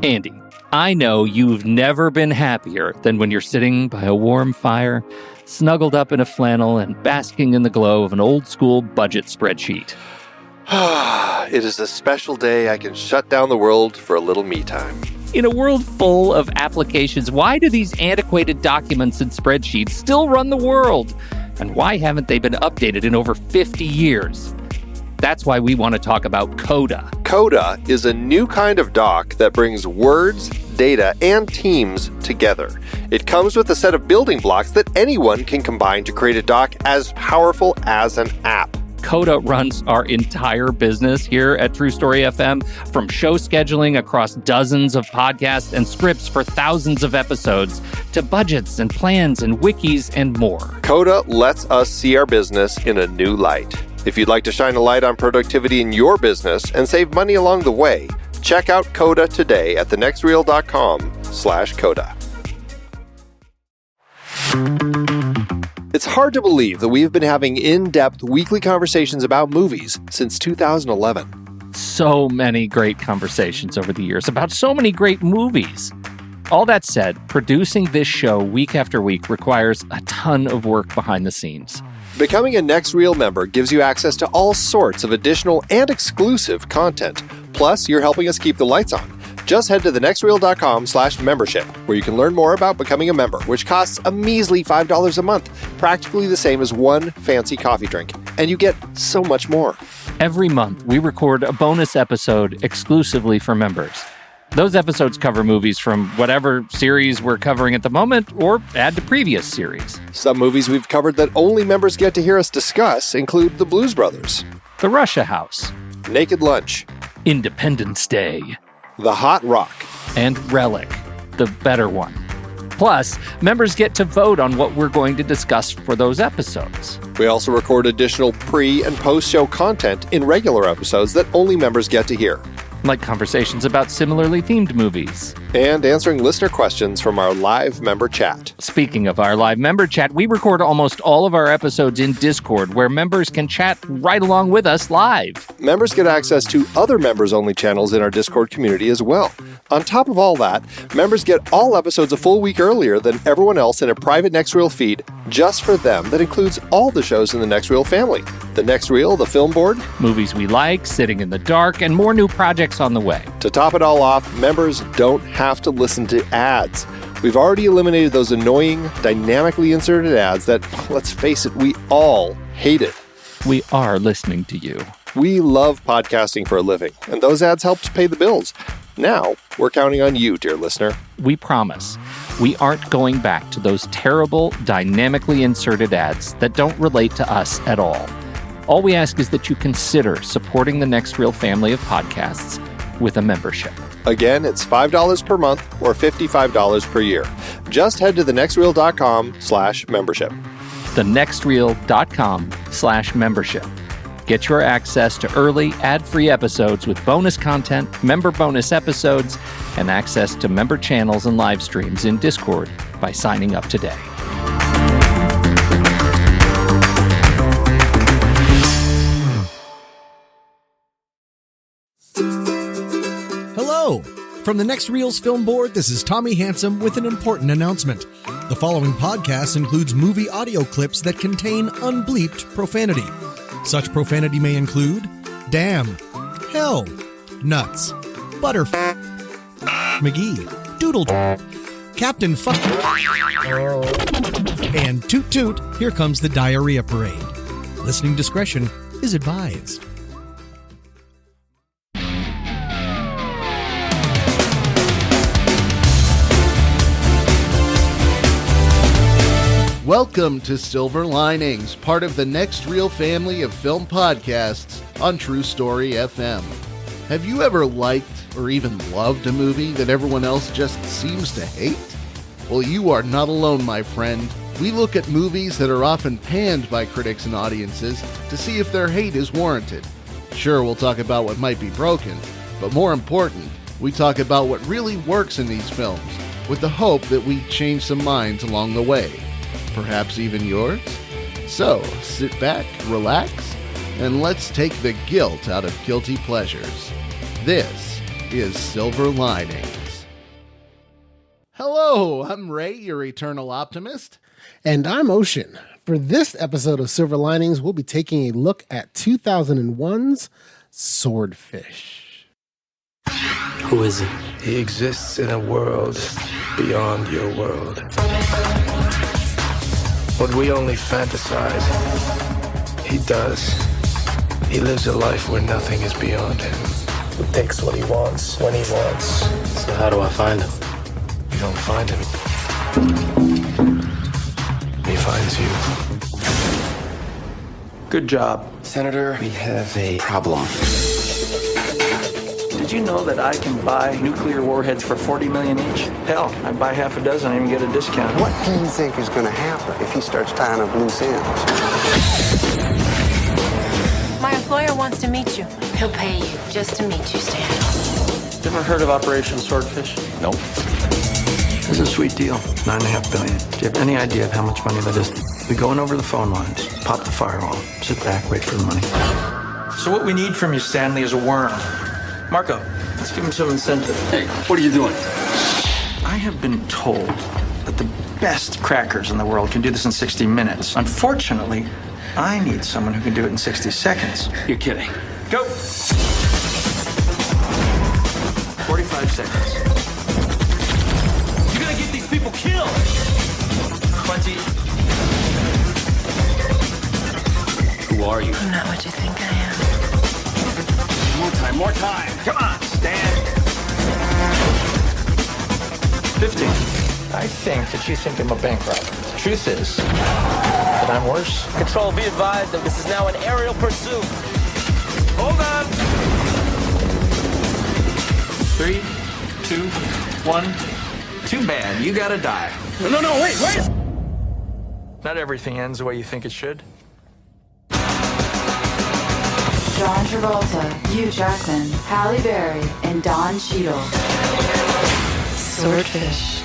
Andy, I know you've never been happier than when you're sitting by a warm fire, snuggled up in a flannel and basking in the glow of an old-school budget spreadsheet. It is a special day I can shut down the world for a little me time. In a world full of applications, why do these antiquated documents and spreadsheets still run the world? And why haven't they been updated in over 50 years? That's why we want to talk about Coda. Coda is a new kind of doc that brings words, data, and teams together. It comes with a set of building blocks that anyone can combine to create a doc as powerful as an app. Coda runs our entire business here at True Story FM, from show scheduling across dozens of podcasts and scripts for thousands of episodes, to budgets and plans and wikis and more. Coda lets us see our business in a new light. If you'd like to shine a light on productivity in your business and save money along the way, check out Coda today at thenextreel.com/Coda. It's hard to believe that we've been having in-depth weekly conversations about movies since 2011. So many great conversations over the years about so many great movies. All that said, producing this show week after week requires a ton of work behind the scenes. Becoming a Next Reel member gives you access to all sorts of additional and exclusive content. Plus, you're helping us keep the lights on. Just head to thenextreel.com/membership, where you can learn more about becoming a member, which costs a measly $5 a month, practically the same as one fancy coffee drink. And you get so much more. Every month, we record a bonus episode exclusively for members. Those episodes cover movies from whatever series we're covering at the moment, or add to previous series. Some movies we've covered that only members get to hear us discuss include The Blues Brothers, The Russia House, Naked Lunch, Independence Day, The Hot Rock, and Relic, the better one. Plus, members get to vote on what we're going to discuss for those episodes. We also record additional pre- and post-show content in regular episodes that only members get to hear, like conversations about similarly themed movies. And answering listener questions from our live member chat. Speaking of our live member chat, we record almost all of our episodes in Discord, where members can chat right along with us live. Members get access to other members-only channels in our Discord community as well. On top of all that, members get all episodes a full week earlier than everyone else in a private Next Reel feed just for them that includes all the shows in the Next Reel family. The Next Reel, the Film Board, movies we like, Sitting in the Dark, and more new projects on the way. To top it all off, members don't have to listen to ads. We've already eliminated those annoying, dynamically inserted ads that, let's face it, we all hated. We are listening to you. We love podcasting for a living, and those ads help to pay the bills. Now, we're counting on you, dear listener. We promise we aren't going back to those terrible, dynamically inserted ads that don't relate to us at all. All we ask is that you consider supporting the Next Reel family of podcasts with a membership. Again, it's $5 per month or $55 per year. Just head to thenextreel.com/membership. thenextreel.com/membership. Get your access to early, ad-free episodes with bonus content, member bonus episodes, and access to member channels and live streams in Discord by signing up today. Hello! From the Next Reels Film Board, this is Tommy Handsome with an important announcement. The following podcast includes movie audio clips that contain unbleeped profanity. Such profanity may include damn, hell, nuts, butterf, McGee, doodle, Captain fuck, and toot toot, here comes the diarrhea parade. Listening discretion is advised. Welcome to Silver Linings, part of the Next Reel family of film podcasts on True Story FM. Have you ever liked or even loved a movie that everyone else just seems to hate? Well, you are not alone, my friend. We look at movies that are often panned by critics and audiences to see if their hate is warranted. Sure, we'll talk about what might be broken, but more important, we talk about what really works in these films, with the hope that we change some minds along the way. Perhaps even yours? So, sit back, relax, and let's take the guilt out of guilty pleasures. This is Silver Linings. Hello, I'm Ray, your eternal optimist. And I'm Ocean. For this episode of Silver Linings, we'll be taking a look at 2001's Swordfish. Who is he? He exists in a world beyond your world. What we only fantasize, he does. He lives a life where nothing is beyond him. He takes what he wants, when he wants. So how do I find him? You don't find him. He finds you. Good job. Senator, we have a problem. Did you know that I can buy nuclear warheads for $40 million each? Hell, I'd buy half a dozen and even get a discount. What do you think is going to happen if he starts tying up loose ends? My employer wants to meet you. He'll pay you just to meet you, Stan. Ever heard of Operation Swordfish? Nope. It's a sweet deal. $9.5 billion. Do you have any idea of how much money that is? We go in over the phone lines, pop the firewall, sit back, wait for the money. So what we need from you, Stanley, is a worm. Marco, let's give him some incentive. Hey, what are you doing? I have been told that the best crackers in the world can do this in 60 minutes. Unfortunately, I need someone who can do it in 60 seconds. You're kidding. Go! 45 seconds. You're gonna get these people killed! 20. Who are you? I'm not what you think I am. More time. Come on, Stan. 15. I think that you think I'm a bank robber. The truth is that I'm worse. Control, be advised that this is now an aerial pursuit. Hold on. 3, 2, 1. Too bad. You gotta die. No, wait! Not everything ends the way you think it should. John Travolta, Hugh Jackman, Halle Berry, and Don Cheadle. Swordfish.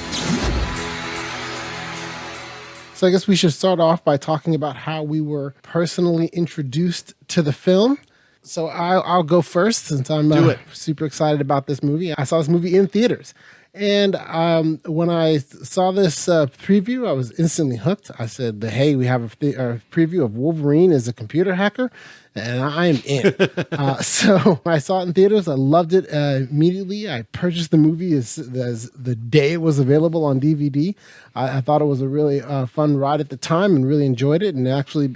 So I guess we should start off by talking about how we were personally introduced to the film. So I'll go first since I'm super excited about this movie. I saw this movie in theaters. And when I saw this preview, I was instantly hooked. I said, hey, we have a preview of Wolverine as a computer hacker, and I'm in. So I saw it in theaters. I loved it immediately. I purchased the movie as the day it was available on DVD. I thought it was a really fun ride at the time and really enjoyed it. And actually,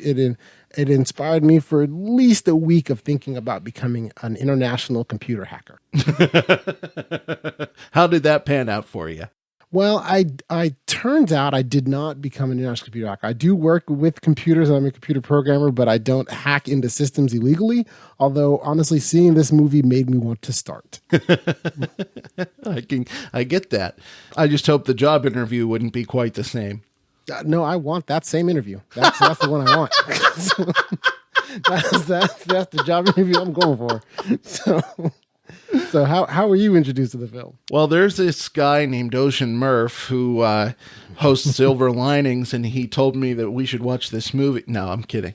it inspired me for at least a week of thinking about becoming an international computer hacker. How did that pan out for you? Well, I turns out I did not become an international computer hacker. I do work with computers. I'm a computer programmer, but I don't hack into systems illegally. Although, honestly, seeing this movie made me want to start. I get that. I just hope the job interview wouldn't be quite the same. No, I want that same interview. That's the one I want. that's the job interview I'm going for. So how were you introduced to the film? Well, there's this guy named Ocean Murph who hosts Silver Linings, and he told me that we should watch this movie. No, I'm kidding.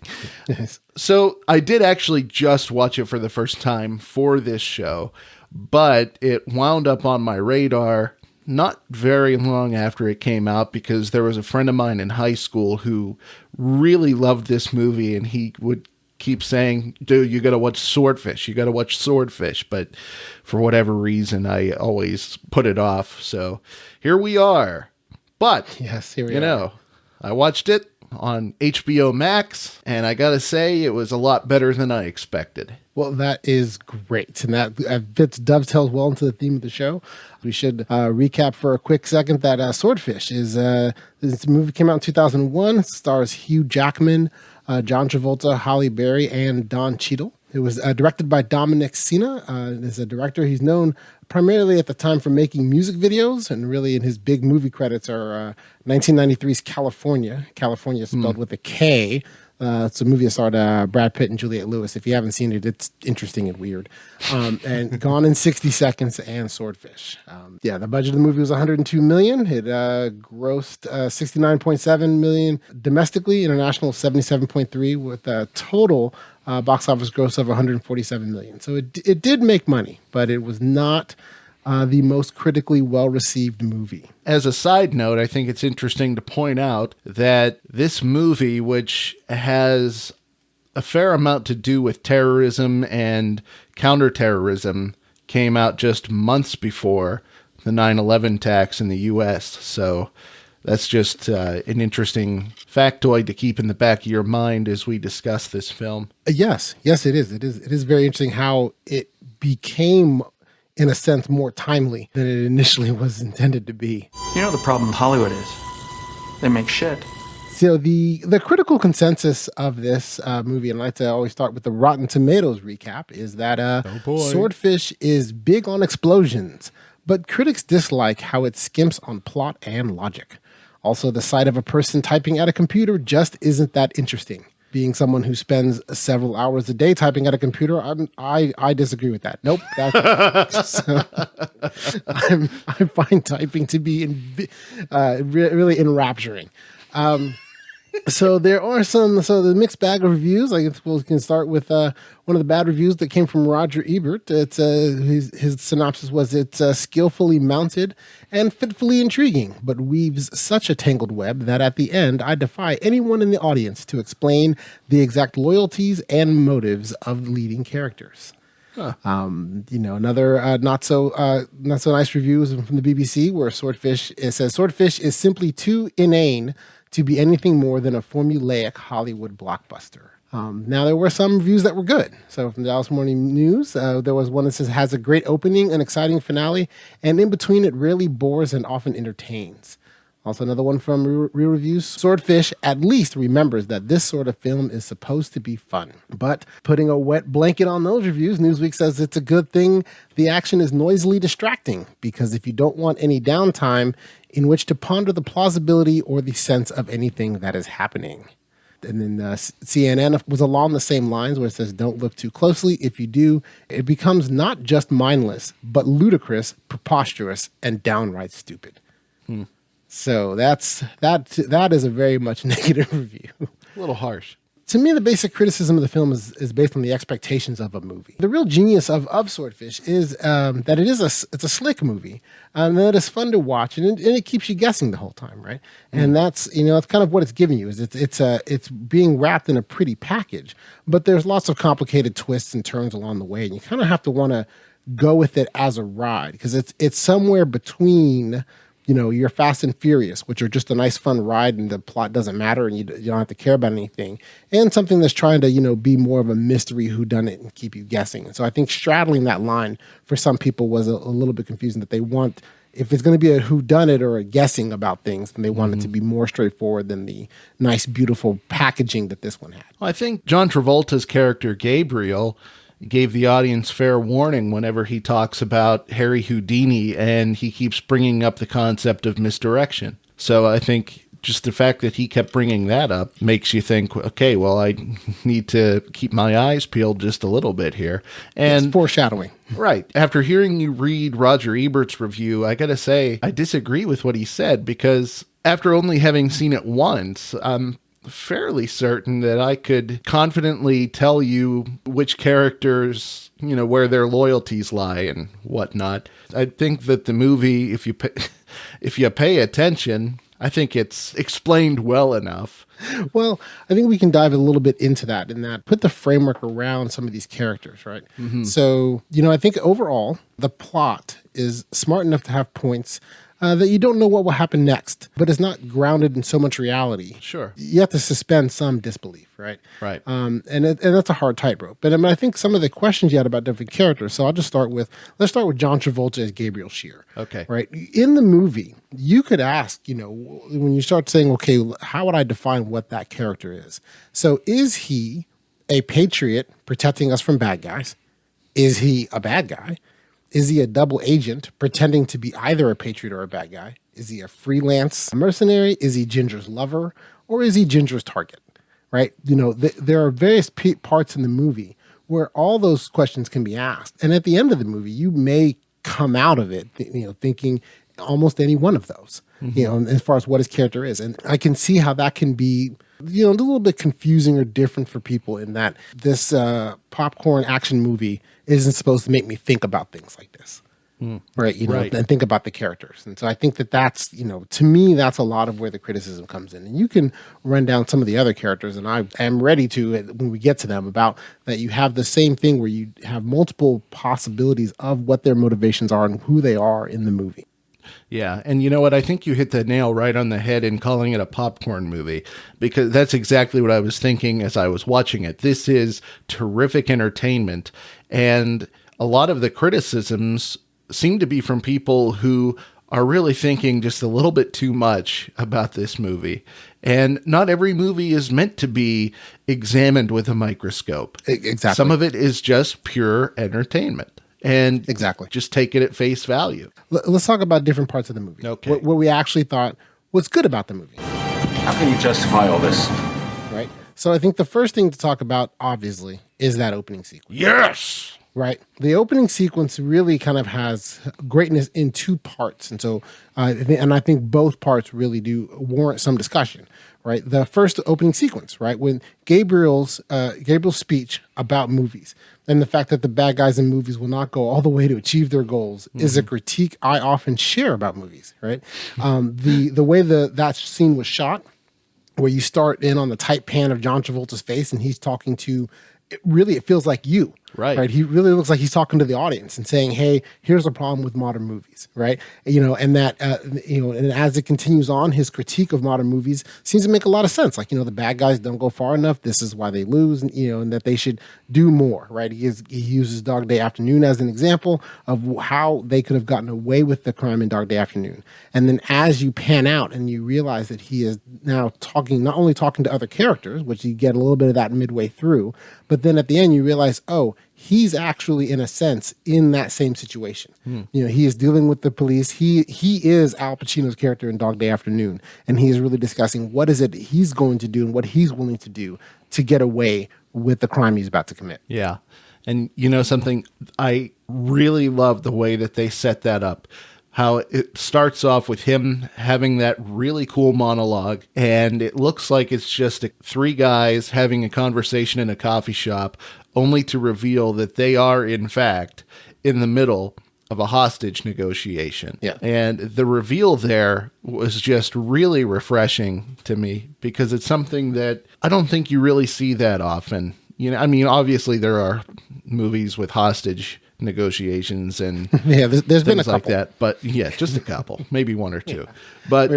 Yes. So I did actually just watch it for the first time for this show, but it wound up on my radar not very long after it came out because there was a friend of mine in high school who really loved this movie, and he would keep saying, dude, you got to watch Swordfish. You got to watch Swordfish. But for whatever reason, I always put it off. So here we are. But, yes, here we are. I watched it on HBO Max, and I got to say it was a lot better than I expected. Well, that is great. And that dovetails well into the theme of the show. We should recap for a quick second that Swordfish is this movie came out in 2001. It stars Hugh Jackman, John Travolta, Halle Berry, and Don Cheadle. It was directed by Dominic Sena. As a director, he's known primarily at the time for making music videos, and really in his big movie credits are 1993's California. California is spelled with a K. It's a movie that starred Brad Pitt and Juliette Lewis. If you haven't seen it, it's interesting and weird. And Gone in 60 Seconds and Swordfish. The budget of the movie was $102 million. It grossed $69.7 million domestically, international $77.3 with a total box office gross of $147 million. So it did make money, but it was not the most critically well-received movie. As a side note, I think it's interesting to point out that this movie, which has a fair amount to do with terrorism and counterterrorism, came out just months before the 9/11 attacks in the U.S. So that's just an interesting factoid to keep in the back of your mind as we discuss this film. Yes, it is. It is very interesting how it became, in a sense, more timely than it initially was intended to be. You know the problem with Hollywood is? They make shit. So the critical consensus of this movie, and I like to always start with the Rotten Tomatoes recap, is that Swordfish is big on explosions, but critics dislike how it skimps on plot and logic. Also, the sight of a person typing at a computer just isn't that interesting. Being someone who spends several hours a day typing at a computer, I disagree with that. Nope. I find typing to be really enrapturing. So there are the mixed bag of reviews. I guess we can start with one of the bad reviews that came from Roger Ebert. It's his synopsis was, it's skillfully mounted and fitfully intriguing, but weaves such a tangled web that at the end I defy anyone in the audience to explain the exact loyalties and motives of the leading characters. Huh. Another not so nice review is from the BBC, where it says Swordfish is simply too inane to be anything more than a formulaic Hollywood blockbuster. Now, there were some reviews that were good. So from the Dallas Morning News, there was one that says, has a great opening, an exciting finale, and in between it rarely bores and often entertains. Also another one from Real Reviews, Swordfish at least remembers that this sort of film is supposed to be fun. But putting a wet blanket on those reviews, Newsweek says it's a good thing the action is noisily distracting, because if you don't want any downtime in which to ponder the plausibility or the sense of anything that is happening. And then CNN was along the same lines, where it says, don't look too closely. If you do, it becomes not just mindless, but ludicrous, preposterous, and downright stupid. So that is a very much negative review. A little harsh. To me, the basic criticism of the film is based on the expectations of a movie. The real genius of Swordfish is that it's a slick movie, and that it's fun to watch, and it keeps you guessing the whole time, right? And that's kind of what it's giving you, is it's being wrapped in a pretty package, but there's lots of complicated twists and turns along the way, and you kind of have to want to go with it as a ride, because it's somewhere between your Fast and Furious, which are just a nice fun ride and the plot doesn't matter and you don't have to care about anything, and something that's trying to, be more of a mystery whodunit and keep you guessing. And so I think straddling that line for some people was a little bit confusing, that they want, if it's going to be a whodunit or a guessing about things, then they want it to be more straightforward than the nice, beautiful packaging that this one had. Well, I think John Travolta's character, Gabriel, gave the audience fair warning whenever he talks about Harry Houdini, and he keeps bringing up the concept of misdirection. So I think just the fact that he kept bringing that up makes you think, okay, well, I need to keep my eyes peeled just a little bit here. And it's foreshadowing. Right. After hearing you read Roger Ebert's review, I got to say, I disagree with what he said, because after only having seen it once, I'm fairly certain that I could confidently tell you which characters, where their loyalties lie and whatnot. I think that the movie, if you pay attention, I think it's explained well enough. Well, I think we can dive a little bit into that, put the framework around some of these characters, right? Mm-hmm. So, I think overall, the plot is smart enough to have points that you don't know what will happen next, but it's not grounded in so much reality. Sure. You have to suspend some disbelief, right? Right. And that's a hard tightrope. But I think some of the questions you had about different characters, so let's start with John Travolta as Gabriel Shear. Okay. Right. In the movie, you could ask, when you start saying, okay, how would I define what that character is? So is he a patriot protecting us from bad guys? Is he a bad guy? Is he a double agent pretending to be either a patriot or a bad guy? Is he a freelance mercenary? Is he Ginger's lover? Or is he Ginger's target? Right? There are various parts in the movie where all those questions can be asked. And at the end of the movie, you may come out of it, thinking almost any one of those, as far as what his character is. And I can see how that can be, a little bit confusing or different for people, in that this popcorn action movie isn't supposed to make me think about things like this. right? And think about the characters. And so I think that's, to me, that's a lot of where the criticism comes in. And you can run down some of the other characters, and I am ready to, when we get to them, about that you have the same thing where you have multiple possibilities of what their motivations are and who they are in the movie. Yeah, and you know what? I think you hit the nail right on the head in calling it a popcorn movie, because that's exactly what I was thinking as I was watching it. This is terrific entertainment, and a lot of the criticisms seem to be from people who are really thinking just a little bit too much about this movie. And not every movie is meant to be examined with a microscope. Exactly. Some of it is just pure entertainment. And just take it at face value. Let's talk about different parts of the movie. Okay. What we actually thought was good about the movie. How can you justify all this? Right. So I think the first thing to talk about, obviously, is that opening sequence. Yes. Right. The opening sequence really kind of has greatness in two parts. And so, I think both parts really do warrant some discussion. Right. The first opening sequence, right, when Gabriel's speech about movies and the fact that the bad guys in movies will not go all the way to achieve their goals is a critique I often share about movies. Right. The way that scene was shot, where you start in on the tight pan of John Travolta's face and he's talking to, it feels like you. Right. He really looks like he's talking to the audience and saying, hey, here's a problem with modern movies. Right. And that, and as it continues on, his critique of modern movies seems to make a lot of sense. Like, the bad guys don't go far enough. This is why they lose, and that they should do more. Right. He uses Dog Day Afternoon as an example of how they could have gotten away with the crime in Dog Day Afternoon. And then as you pan out and you realize that he is now not only talking to other characters, which you get a little bit of that midway through, but then at the end you realize, oh, he's actually, in a sense, in that same situation. He is dealing with the police. He is Al Pacino's character in Dog Day Afternoon, and he is really discussing what is it he's going to do and what he's willing to do to get away with the crime he's about to commit. Yeah. And something, I really love the way that they set that up. How it starts off with him having that really cool monologue, and it looks like it's just three guys having a conversation in a coffee shop, only to reveal that they are, in fact, in the middle of a hostage negotiation. Yeah. And the reveal there was just really refreshing to me, because it's something that I don't think you really see that often. Obviously there are movies with hostage negotiations and there's been a couple like that, but just a couple, maybe one or two. But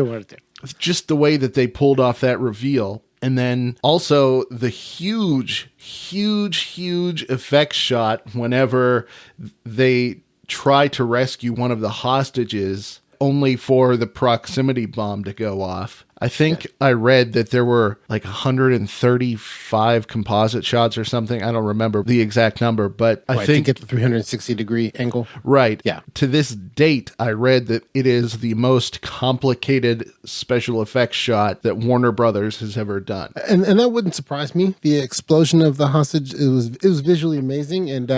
just the way that they pulled off that reveal, and then also the huge effect shot whenever they try to rescue one of the hostages, only for the proximity bomb to go off. I think I read that there were like 135 composite shots or something. I don't remember the exact number, but I think to get the 360-degree angle. Right. Yeah. To this date, I read that it is the most complicated special effects shot that Warner Brothers has ever done. And that wouldn't surprise me. The explosion of the hostage, it was visually amazing. And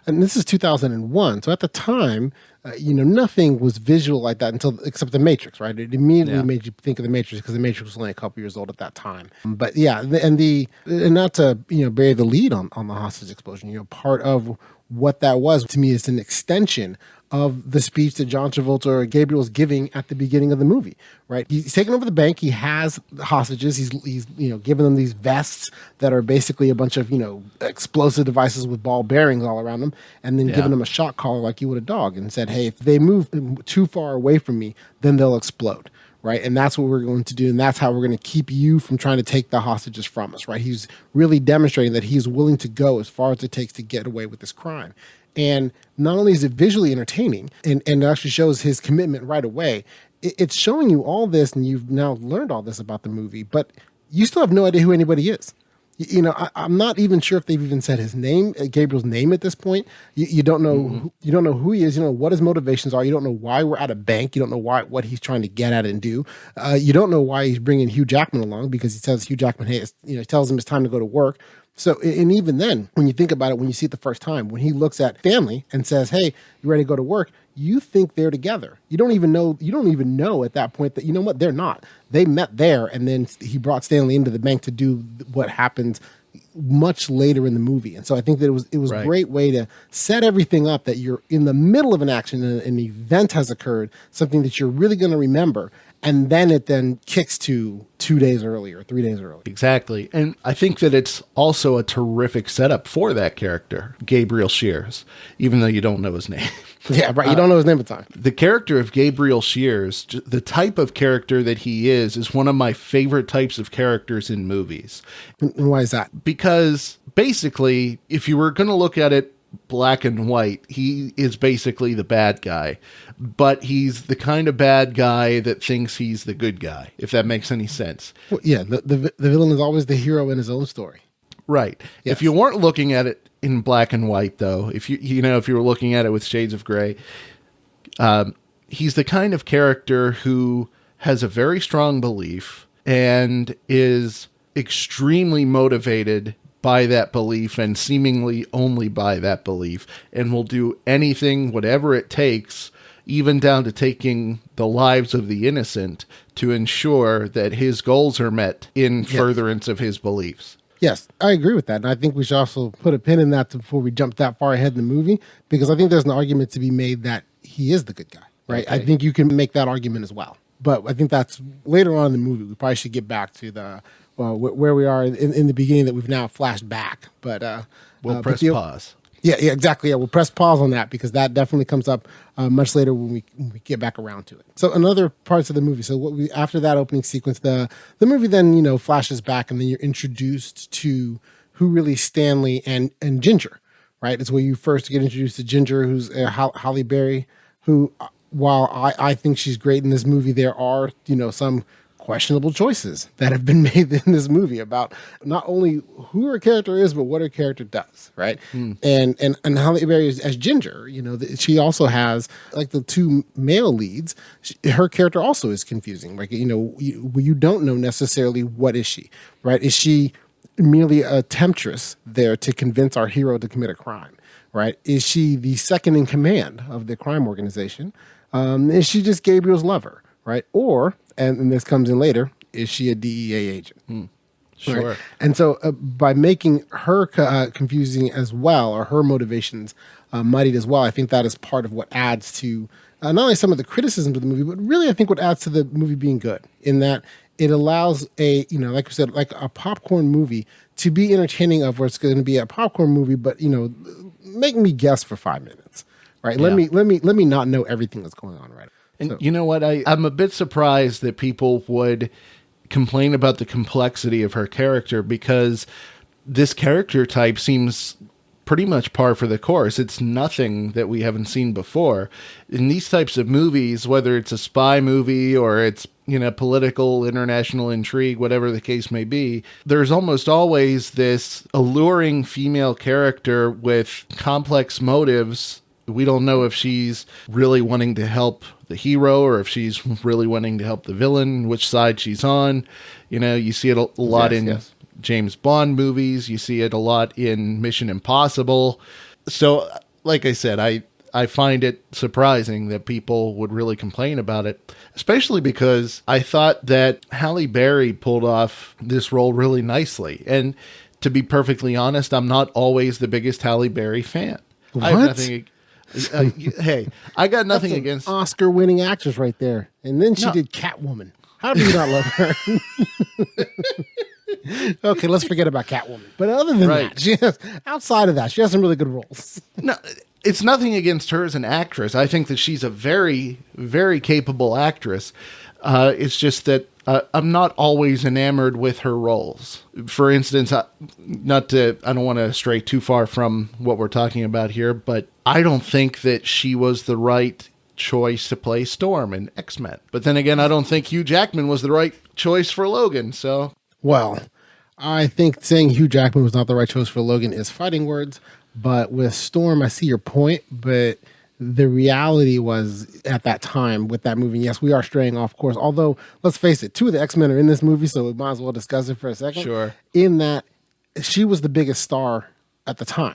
this is 2001. So at the time, nothing was visual like that except The Matrix, right? It immediately made you think of The Matrix, because The Matrix was only a couple years old at that time. But yeah, and not to bury the lead on the hostage explosion. Part of what that was to me is an extension of the speech that John Travolta or Gabriel's giving at the beginning of the movie, right? He's taken over the bank. He has hostages. He's giving them these vests that are basically a bunch of, explosive devices with ball bearings all around them, and then giving them a shock collar like you would a dog, and said, hey, if they move too far away from me, then they'll explode. Right. And that's what we're going to do. And that's how we're going to keep you from trying to take the hostages from us. Right. He's really demonstrating that he's willing to go as far as it takes to get away with this crime. And not only is it visually entertaining and it actually shows his commitment right away, it's showing you all this, and you've now learned all this about the movie, but you still have no idea who anybody is. I'm not even sure if they've even said his name, Gabriel's name at this point. You don't know. You don't know who he is. You don't know what his motivations are. You don't know why we're at a bank. You don't know what he's trying to get at and do. You don't know why he's bringing Hugh Jackman along, because he tells Hugh Jackman, hey, he tells him it's time to go to work. So, and even then, when you think about it, when you see it the first time, when he looks at family and says, hey, you ready to go to work? You think they're together. You don't even know at that point that, you know what, they're not. They met there, and then he brought Stanley into the bank to do what happens much later in the movie. And so I think that it was a great way to set everything up, that you're in the middle of an action and an event has occurred, something that you're really going to remember. And then it then kicks to 2 days early or 3 days early. Exactly. And I think that it's also a terrific setup for that character, Gabriel Shears, even though you don't know his name. Yeah, right. You don't know his name at the time. The character of Gabriel Shears, the type of character that he is one of my favorite types of characters in movies. And why is that? Because basically, if you were going to look at it black and white, he is basically the bad guy, but he's the kind of bad guy that thinks he's the good guy, if that makes any sense. Well, yeah, the villain is always the hero in his own story. Right. Yes. If you weren't looking at it in black and white, though, if you were looking at it with shades of gray, he's the kind of character who has a very strong belief and is extremely motivated by that belief, and seemingly only by that belief, and will do anything, whatever it takes, even down to taking the lives of the innocent, to ensure that his goals are met in furtherance of his beliefs. Yes, I agree with that. And I think we should also put a pin in that before we jump that far ahead in the movie, because I think there's an argument to be made that he is the good guy, right? Okay. I think you can make that argument as well. But I think that's later on in the movie. We probably should get back to the where we are in the beginning, that we've now flashed back. But we'll press pause. Yeah, exactly. Yeah, we'll press pause on that, because that definitely comes up much later when we get back around to it. So another parts of the movie. So after that opening sequence, the movie then flashes back, and then you're introduced to who really Stanley and Ginger, right? It's where you first get introduced to Ginger, who's Halle Berry, who, while I think she's great in this movie, there are some questionable choices that have been made in this movie about not only who her character is, but what her character does, right? And Halle Berry as Ginger, she also has, like, the two male leads. Her character also is confusing. Like, you don't know necessarily what is she, right? Is she merely a temptress there to convince our hero to commit a crime, right? Is she the second in command of the crime organization? Is she just Gabriel's lover, right? Or, and this comes in later, is she a DEA agent? Sure. Right? And so by making her confusing as well, or her motivations muddied as well, I think that is part of what adds to not only some of the criticisms of the movie, but really I think what adds to the movie being good, in that it allows like we said, like a popcorn movie to be entertaining, of where it's going to be a popcorn movie, but make me guess for 5 minutes, right? Let me not know everything that's going on, right? And you know what? I'm a bit surprised that people would complain about the complexity of her character, because this character type seems pretty much par for the course. It's nothing that we haven't seen before. In these types of movies, whether it's a spy movie or it's, political, international intrigue, whatever the case may be, there's almost always this alluring female character with complex motives. We don't know if she's really wanting to help the hero, or if she's really wanting to help the villain, which side she's on. You see it a lot in James Bond movies. You see it a lot in Mission Impossible. So, like I said, I find it surprising that people would really complain about it, especially because I thought that Halle Berry pulled off this role really nicely. And to be perfectly honest, I'm not always the biggest Halle Berry fan. What? I have nothing... hey, I got nothing against Oscar-winning actress right there, and then she did Catwoman. How do you not love her? Okay, let's forget about Catwoman. But other than that, outside of that, she has some really good roles. No, it's nothing against her as an actress. I think that she's a very, very capable actress. It's just that I'm not always enamored with her roles. For instance, I don't want to stray too far from what we're talking about here, but I don't think that she was the right choice to play Storm in X-Men. But then again, I don't think Hugh Jackman was the right choice for Logan, so... Well, I think saying Hugh Jackman was not the right choice for Logan is fighting words, but with Storm, I see your point, but the reality was, at that time with that movie, yes, we are straying off course. Although, let's face it, 2 of the X-Men are in this movie, so we might as well discuss it for a second. Sure. In that, she was the biggest star at the time,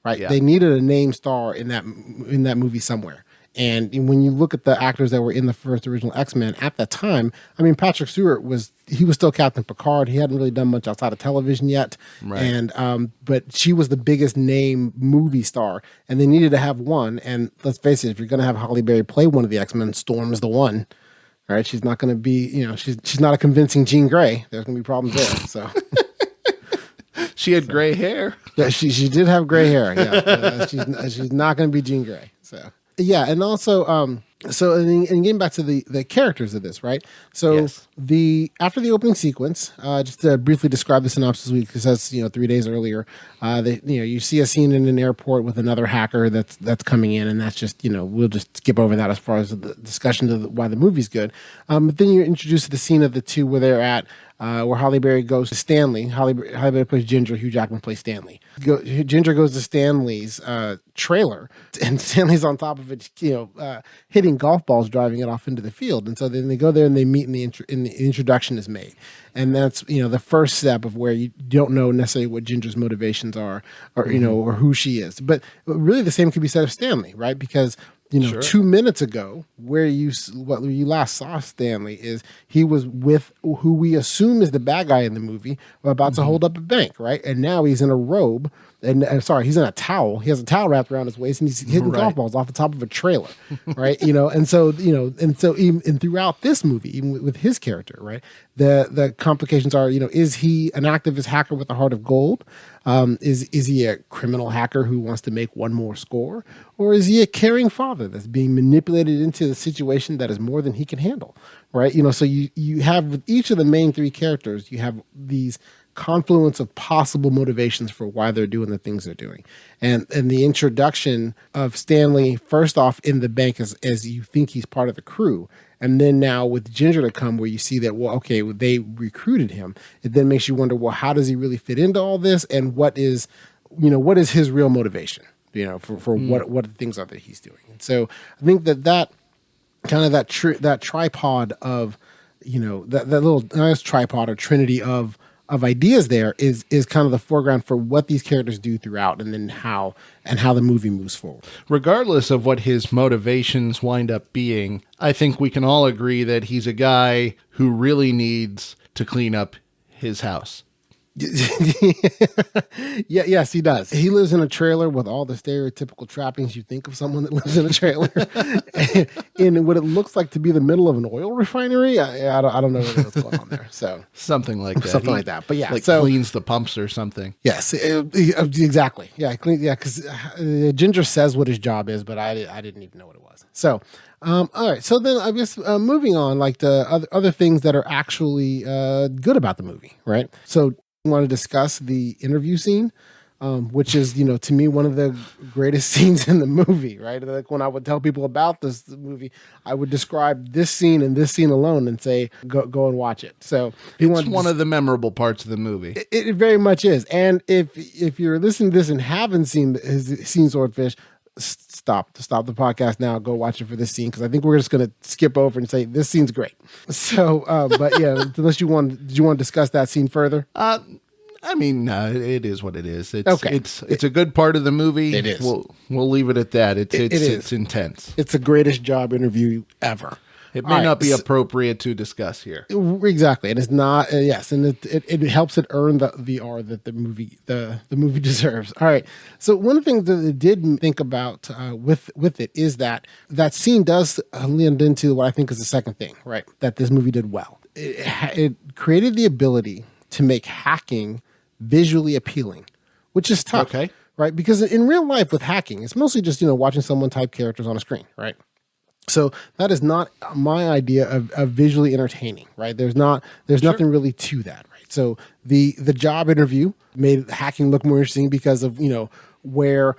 right? Yeah. They needed a name star in that movie somewhere. And when you look at the actors that were in the first original X-Men at that time, I mean, Patrick Stewart was still Captain Picard. He hadn't really done much outside of television yet. Right. And, but she was the biggest name movie star, and they needed to have one. And let's face it, if you're going to have Halle Berry play one of the X-Men, Storm is the one. All right. She's not going to be, she's not a convincing Jean Grey. There's going to be problems there. So she had gray hair. Yeah, she did have gray hair. Yeah. She's not going to be Jean Grey. So yeah. And also, and getting back to the characters of this, right? So Yes. After the opening sequence, just to briefly describe the synopsis, because that's 3 days earlier, you see a scene in an airport with another hacker that's coming in, and that's just we'll just skip over that as far as the discussion of why the movie's good. But then you're introduced to the scene of the two where they're at. Where Halle Berry goes to Stanley. Halle Berry plays Ginger. Hugh Jackman plays Stanley. Ginger goes to Stanley's trailer, and Stanley's on top of it, hitting golf balls, driving it off into the field. And so then they go there and they meet, and the introduction is made. And that's the first step of where you don't know necessarily what Ginger's motivations are, or or who she is. But really, the same could be said of Stanley, right? Because 2 minutes ago, where you last saw Stanley is he was with who we assume is the bad guy in the movie, about to hold up a bank, right? And now he's in a robe, he's in a towel. He has a towel wrapped around his waist, and he's hitting golf balls off the top of a trailer, right? And so even throughout this movie, even with his character, right, the complications are, is he an activist hacker with a heart of gold? Is he a criminal hacker who wants to make one more score? Or is he a caring father that's being manipulated into the situation that is more than he can handle, right? So you have, with each of the main three characters, you have these confluence of possible motivations for why they're doing the things they're doing. And the introduction of Stanley, first off in the bank as you think he's part of the crew, and then now with Ginger to come, where you see that, they recruited him. It then makes you wonder, how does he really fit into all this? And what is his real motivation, for what the things are that he's doing? And so I think that kind of that tripod of, that little nice tripod or trinity of ideas there is kind of the foreground for what these characters do throughout, and then how the movie moves forward. Regardless of what his motivations wind up being, I think we can all agree that he's a guy who really needs to clean up his house. Yes, he does. He lives in a trailer with all the stereotypical trappings you think of someone that lives in a trailer in what it looks like to be the middle of an oil refinery. I don't know really what's going on there. So something like that. Something like that. But yeah, cleans the pumps or something. Yes, exactly. Yeah, because Ginger says what his job is, but I didn't even know what it was. So. All right. So then I guess moving on, like the other things that are actually good about the movie, right? So I want to discuss the interview scene, which is, to me, one of the greatest scenes in the movie, right? Like when I would tell people about this movie, I would describe this scene and this scene alone and say, go and watch it. So it's one of the memorable parts of the movie. It very much is. And if you're listening to this and haven't seen Swordfish, stop the podcast now. Go watch it for this scene, because I think we're just going to skip over and say this scene's great. So, but yeah, unless did you want to discuss that scene further? I mean, it is what it is. It's okay. It's a good part of the movie. It is. We'll leave it at that. It's intense. It's the greatest job interview ever. It may not be appropriate to discuss here. Exactly. And it's not, yes. And it helps it earn the R that the movie deserves. All right. So one of the things that I did think about with it is that scene does lead into what I think is the second thing, right? That this movie did well. It created the ability to make hacking visually appealing, which is tough. Okay. Right? Because in real life with hacking, it's mostly just, watching someone type characters on a screen, right? So that is not my idea of visually entertaining, right? There's nothing really to that, right? So the job interview made hacking look more interesting because of, where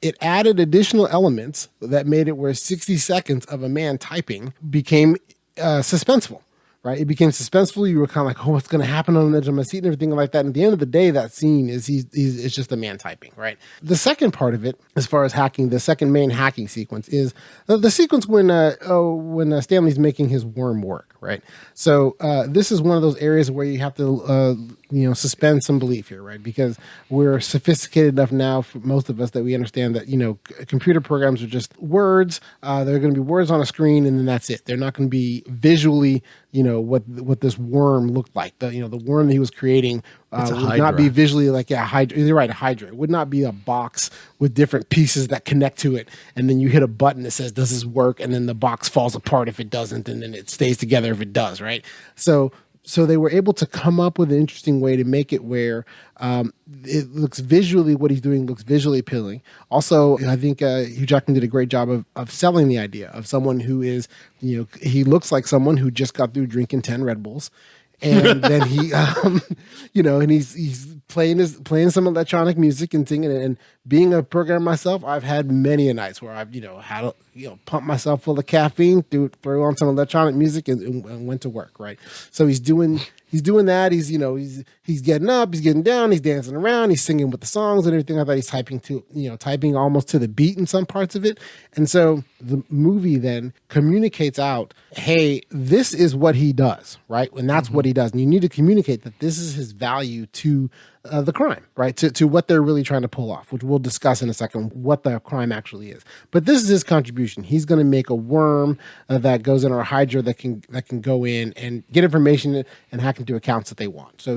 it added additional elements that made it where 60 seconds of a man typing became suspenseful, right? It became suspenseful. You were kind of like, oh, what's going to happen on the edge of my seat and everything like that. And at the end of the day, that scene is it's just a man typing, right? The second part of it, as far as hacking, the second main hacking sequence is the sequence when Stanley's making his worm work, right? So this is one of those areas where you have to suspend some belief here, right? Because we're sophisticated enough now, for most of us, that we understand that computer programs are just words. They're going to be words on a screen, and then that's it. They're not going to be visually, what this worm looked like. The worm that he was creating would not be visually like Hydra. You're right, a Hydra. It would not be a box with different pieces that connect to it, and then you hit a button that says, "Does this work?" And then the box falls apart if it doesn't, and then it stays together if it does, right? So they were able to come up with an interesting way to make it where it looks visually, what he's doing looks visually appealing. Also, I think Hugh Jackman did a great job of selling the idea of someone who is, he looks like someone who just got through drinking 10 Red Bulls. And then he, and he's playing some electronic music and singing it. And being a programmer myself, I've had many a nights where I've, had pump myself full of caffeine, throw on some electronic music and went to work. Right. So he's doing that. He's getting up, he's getting down, he's dancing around, he's singing with the songs and everything like that. He's typing almost to the beat in some parts of it. And so the movie then communicates out, hey, this is what he does, right? And that's what he does. And you need to communicate that this is his value to the crime, right? To what they're really trying to pull off, which we'll discuss in a second, what the crime actually is. But this is his contribution. He's going to make a worm that goes in our Hydra that can go in and get information and hack into accounts that they want. So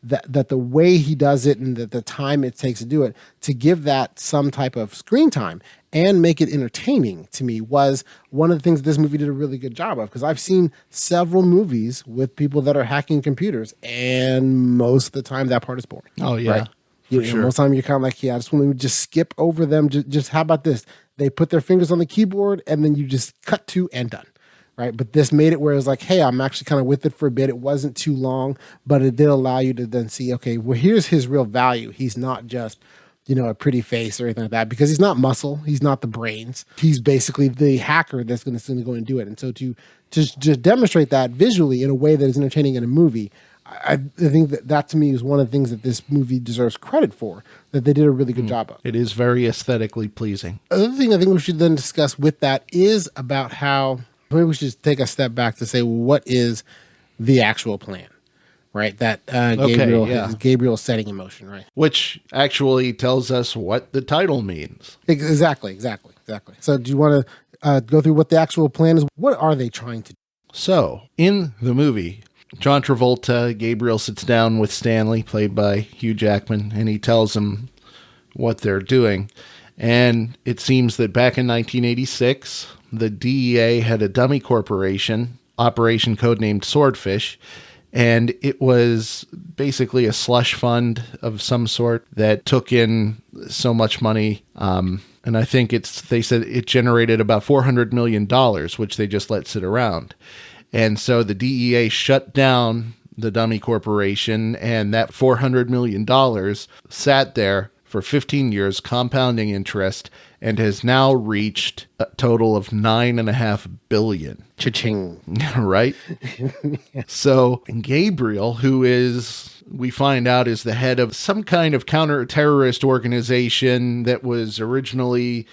that the way he does it and the time it takes to do it, to give that some type of screen time and make it entertaining, to me, was one of the things this movie did a really good job of. Because I've seen several movies with people that are hacking computers, and most of the time that part is boring. Oh, yeah. Right? Sure. Most of the time you're kind of like, I just want to just skip over them. Just how about this? They put their fingers on the keyboard, and then you just cut to and done. Right. But this made it where it was like, hey, I'm actually kind of with it for a bit. It wasn't too long, but it did allow you to then see, okay, well, here's his real value. He's not just, a pretty face or anything like that, because he's not muscle. He's not the brains. He's basically the hacker that's going to go and do it. And so to demonstrate that visually in a way that is entertaining in a movie, I think that to me is one of the things that this movie deserves credit for, that they did a really good job of. It is very aesthetically pleasing. Another thing I think we should then discuss with that is about how, maybe we should take a step back to say, well, what is the actual plan, right? That Gabriel setting in motion, right? Which actually tells us what the title means. Exactly. So do you want to go through what the actual plan is? What are they trying to do? So, in the movie, John Travolta, Gabriel sits down with Stanley, played by Hugh Jackman, and he tells him what they're doing. And it seems that back in 1986, the DEA had a dummy corporation, operation codenamed Swordfish, and it was basically a slush fund of some sort that took in so much money. And I think they said it generated about $400 million, which they just let sit around. And so the DEA shut down the dummy corporation, and that $400 million sat there for 15 years, compounding interest, and has now reached a total of $9.5 billion. Cha-ching. Right? So Gabriel, who we find out is the head of some kind of counter-terrorist organization that was originally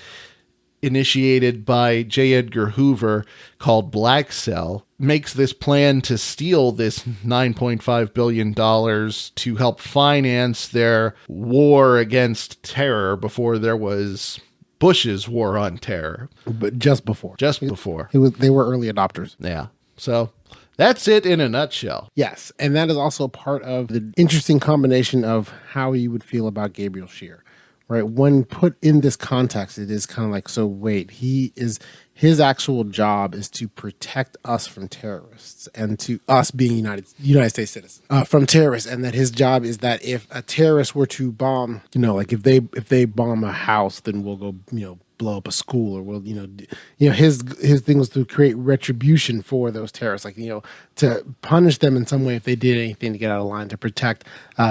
initiated by J. Edgar Hoover, called Black Cell, makes this plan to steal this $9.5 billion to help finance their war against terror before there was Bush's war on terror. But just before. They were early adopters. Yeah. So that's it in a nutshell. Yes. And that is also part of the interesting combination of how you would feel about Gabriel Scheer. Right. When put in this context, it is kind of like, so wait, his actual job is to protect us from terrorists, and to us being United States citizens from terrorists. And that his job is that if a terrorist were to bomb, like if they bomb a house, then we'll go, blow up a school, or we'll, his thing was to create retribution for those terrorists, like, to punish them in some way if they did anything to get out of line, to protect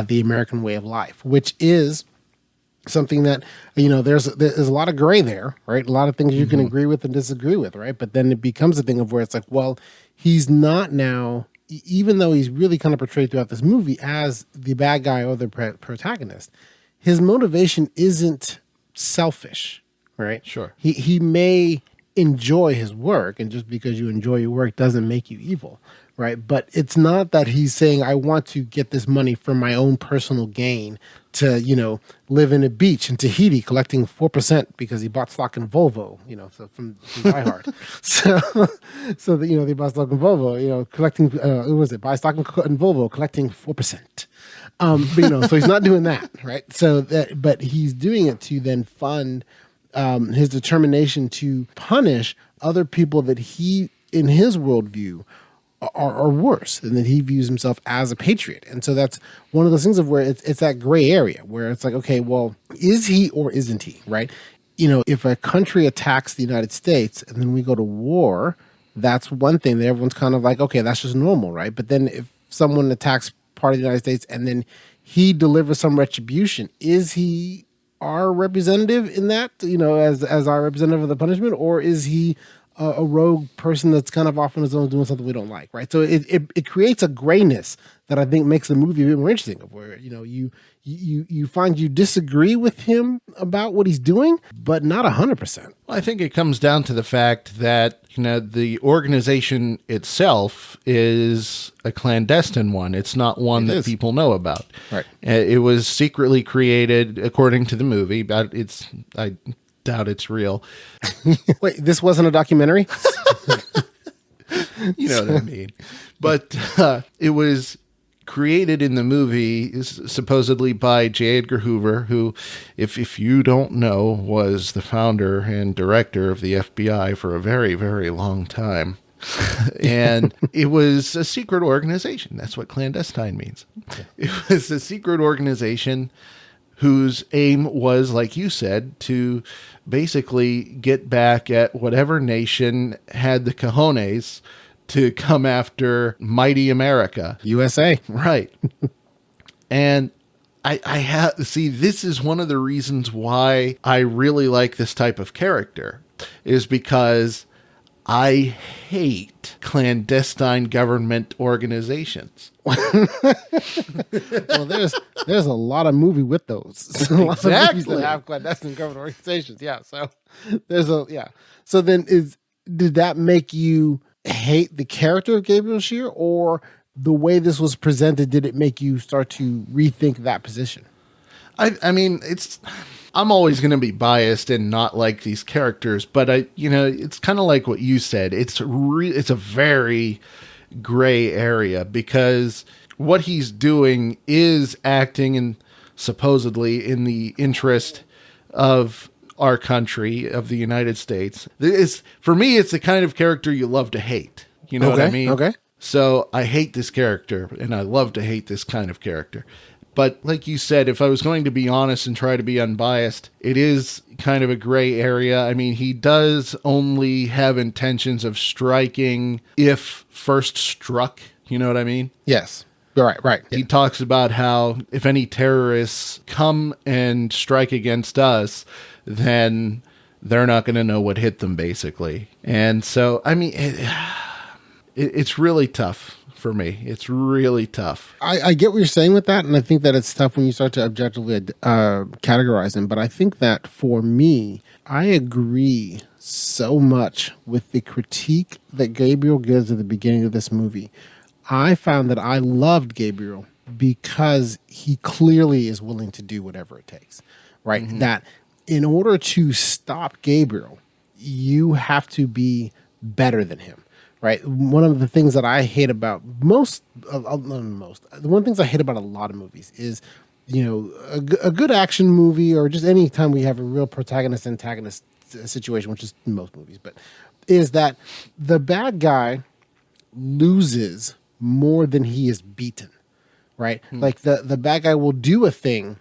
the American way of life, which is something that, there's a lot of gray there, right? A lot of things you can agree with and disagree with, right? But then it becomes a thing of where it's like, well, he's not now, even though he's really kind of portrayed throughout this movie as the bad guy or the protagonist, his motivation isn't selfish, right? Sure. He may enjoy his work, and just because you enjoy your work doesn't make you evil, right? But it's not that he's saying, I want to get this money for my own personal gain to, live in a beach in Tahiti collecting 4% because he bought stock in Volvo, so from Die Hard. so they bought stock in Volvo, collecting, buy stock in Volvo, collecting 4%. So he's not doing that, right? But he's doing it to then fund his determination to punish other people that he, in his worldview, are worse, and that he views himself as a patriot. And so that's one of those things of where it's that gray area where it's like, okay, well, is he or isn't he, right? If a country attacks the United States and then we go to war, that's one thing that everyone's kind of like, okay, that's just normal, right? But then if someone attacks part of the United States and then he delivers some retribution, is he our representative in that, as our representative of the punishment, or is he a rogue person that's kind of off on his own doing something we don't like, right? So it creates a grayness that I think makes the movie a bit more interesting, of where you find you disagree with him about what he's doing, but not 100%. Well, I think it comes down to the fact that the organization itself is a clandestine one. It's not one that people know about. Right. It was secretly created, according to the movie, but I doubt it's real. Wait, this wasn't a documentary? You know what I mean? But it was created in the movie supposedly by J. Edgar Hoover, who, if you don't know, was the founder and director of the FBI for a very, very long time. And it was a secret organization. That's what clandestine means. It was a secret organization whose aim was, like you said, to basically get back at whatever nation had the cojones to come after mighty America. USA. Right. And I see, this is one of the reasons why I really like this type of character, is because I hate clandestine government organizations. Well, there's a lot of movie with those. A lot of movies that have clandestine government organizations. Yeah. So So then did that make you hate the character of Gabriel Scheer, or the way this was presented, did it make you start to rethink that position? I mean, I'm always going to be biased and not like these characters, but it's kind of like what you said. It's a very gray area, because what he's doing is acting in supposedly in the interest of our country, of the United States. For me, it's the kind of character you love to hate. You know what I mean? Okay. So I hate this character, and I love to hate this kind of character. But like you said, if I was going to be honest and try to be unbiased, it is kind of a gray area. I mean, he does only have intentions of striking if first struck. You know what I mean? Yes. Right. He talks about how if any terrorists come and strike against us, then they're not going to know what hit them, basically. And so, I mean, it's really tough. For me, it's really tough. I get what you're saying with that, and I think that it's tough when you start to objectively categorize them. But I think that for me, I agree so much with the critique that Gabriel gives at the beginning of this movie. I found that I loved Gabriel because he clearly is willing to do whatever it takes, right? Mm-hmm. That in order to stop Gabriel, you have to be better than him. Right. One of the things that I hate about one of the things I hate about a lot of movies is, a good action movie, or just any time we have a real protagonist-antagonist situation, which is most movies, but is that the bad guy loses more than he is beaten. Right. Like the bad guy will do a thing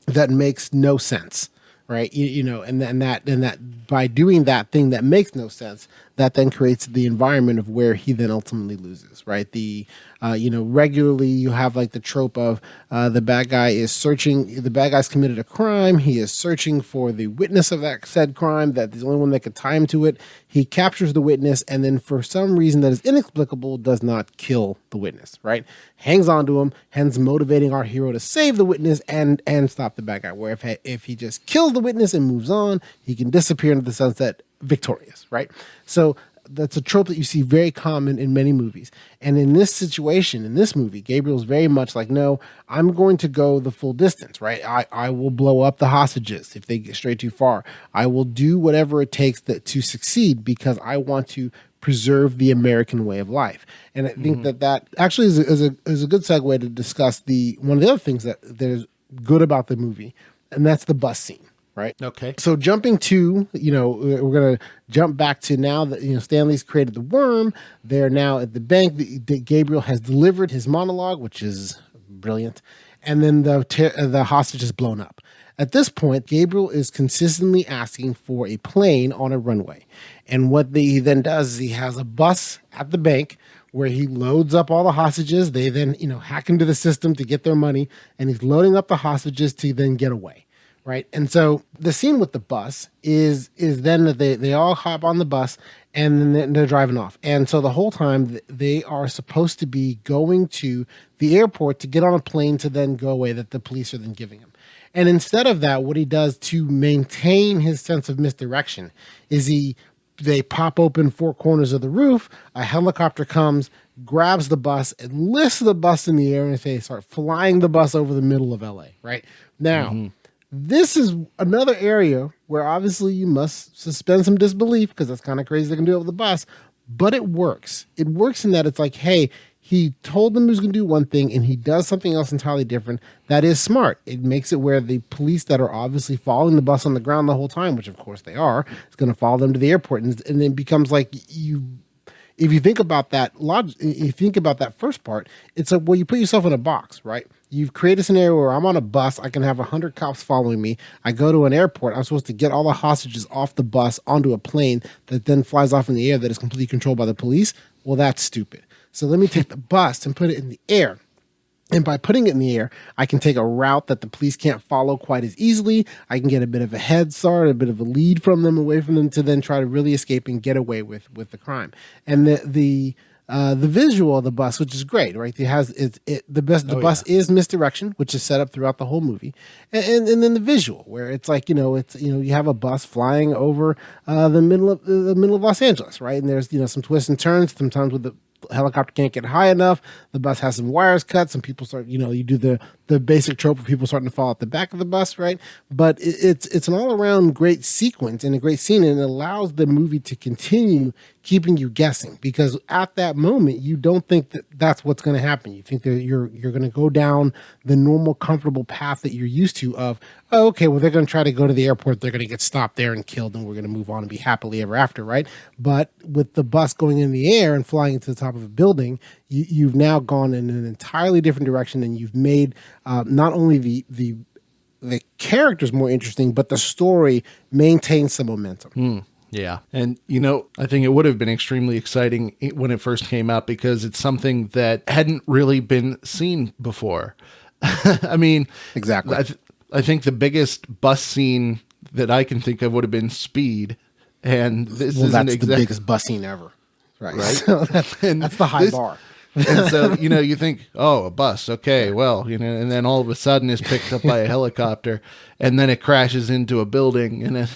that makes no sense. Right. And that by doing that thing that makes no sense, that then creates the environment of where he then ultimately loses, right? Regularly you have like the trope of the bad guy's committed a crime. He is searching for the witness of that said crime, that is the only one that could tie him to it. He captures the witness, and then for some reason that is inexplicable, does not kill the witness, right? Hangs on to him, hence motivating our hero to save the witness and stop the bad guy. Where if he just kills the witness and moves on, he can disappear into the sunset victorious, right? So that's a trope that you see very common in many movies. And in this situation, in this movie, Gabriel's very much like, no, I'm going to go the full distance, right? I will blow up the hostages if they get straight too far. I will do whatever it takes to succeed because I want to preserve the American way of life. And I think that actually is a good segue to discuss one of the other things that is good about the movie, and that's the bus scene. Right. Okay. So jumping to, we're going to jump back to now that, Stanley's created the worm. They're now at the bank. Gabriel has delivered his monologue, which is brilliant. And then the hostage is blown up. At this point, Gabriel is consistently asking for a plane on a runway. And what he then does is he has a bus at the bank where he loads up all the hostages. They then, hack into the system to get their money. And he's loading up the hostages to then get away. Right. And so the scene with the bus is then that they all hop on the bus and then they're driving off. And so the whole time they are supposed to be going to the airport to get on a plane to then go away that the police are then giving him. And instead of that, what he does to maintain his sense of misdirection is they pop open four corners of the roof. A helicopter comes, grabs the bus and lifts the bus in the air, and they start flying the bus over the middle of LA. Right now. This is another area where obviously you must suspend some disbelief because that's kind of crazy they can do it with the bus, but it works. It works in that it's like, hey, he told them he was going to do one thing and he does something else entirely different. That is smart. It makes it where the police that are obviously following the bus on the ground the whole time, which of course they are, is going to follow them to the airport. And then it becomes like if you think about that first part, it's like, well, you put yourself in a box, right? You've created a scenario where I'm on a bus. I can have 100 cops following me. I go to an airport. I'm supposed to get all the hostages off the bus onto a plane that then flies off in the air that is completely controlled by the police. Well, that's stupid. So let me take the bus and put it in the air. And by putting it in the air, I can take a route that the police can't follow quite as easily. I can get a bit of a head start, a bit of a lead from them, away from them, to then try to really escape and get away with the crime. And the visual of the bus, which is great, right? The bus is misdirection, which is set up throughout the whole movie, and then the visual, where it's like you have a bus flying over the middle of Los Angeles, right? And there's some twists and turns. Sometimes with the helicopter can't get high enough, the bus has some wires cut, some people start, you do the basic trope of people starting to fall at the back of the bus, right? But it's an all-around great sequence and a great scene, and it allows the movie to continue keeping you guessing, because at that moment you don't think that that's what's going to happen. You think that you're going to go down the normal comfortable path that you're used to of, oh, okay, well, they're going to try to go to the airport, they're going to get stopped there and killed, and we're going to move on and be happily ever after, right? But with the bus going in the air and flying into the top of a building, you've now gone in an entirely different direction, and you've made not only the characters more interesting, but the story maintains some momentum. Yeah. And, I think it would have been extremely exciting when it first came out, because it's something that hadn't really been seen before. I mean, exactly. I think the biggest bus scene that I can think of would have been Speed. And this is the biggest bus scene ever. Right. So that's the high bar. And so, you think, oh, a bus. Okay, well, and then all of a sudden it's picked up by a helicopter, and then it crashes into a building. And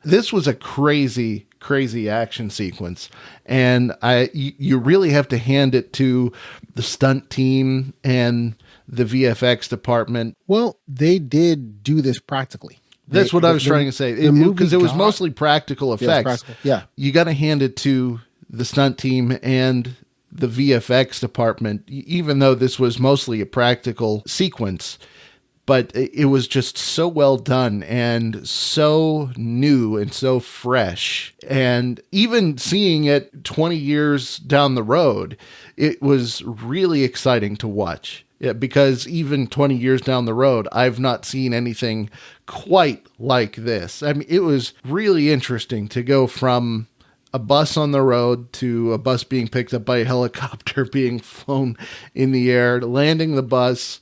this was a crazy, crazy action sequence. And you really have to hand it to the stunt team and the VFX department. Well, they did do this practically. That's what I was trying to say. Because it was mostly practical effects. Yeah. You got to hand it to the stunt team and the VFX department, even though this was mostly a practical sequence, but it was just so well done and so new and so fresh. And even seeing it 20 years down the road, it was really exciting to watch. Yeah, because even 20 years down the road, I've not seen anything quite like this. I mean, it was really interesting to go from a bus on the road to a bus being picked up by a helicopter being flown in the air, landing the bus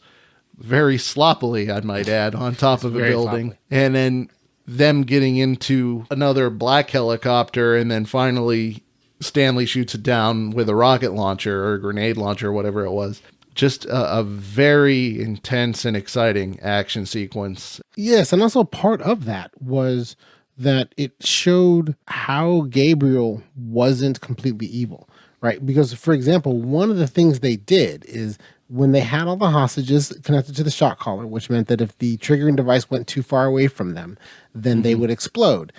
very sloppily, I might add, on top of a building. Sloppy. And then them getting into another black helicopter, and then finally Stanley shoots it down with a rocket launcher or a grenade launcher, whatever it was. Just a very intense and exciting action sequence. Yes, and also part of that was that it showed how Gabriel wasn't completely evil, right? Because, for example, one of the things they did is when they had all the hostages connected to the shot collar, which meant that if the triggering device went too far away from them, then they would explode.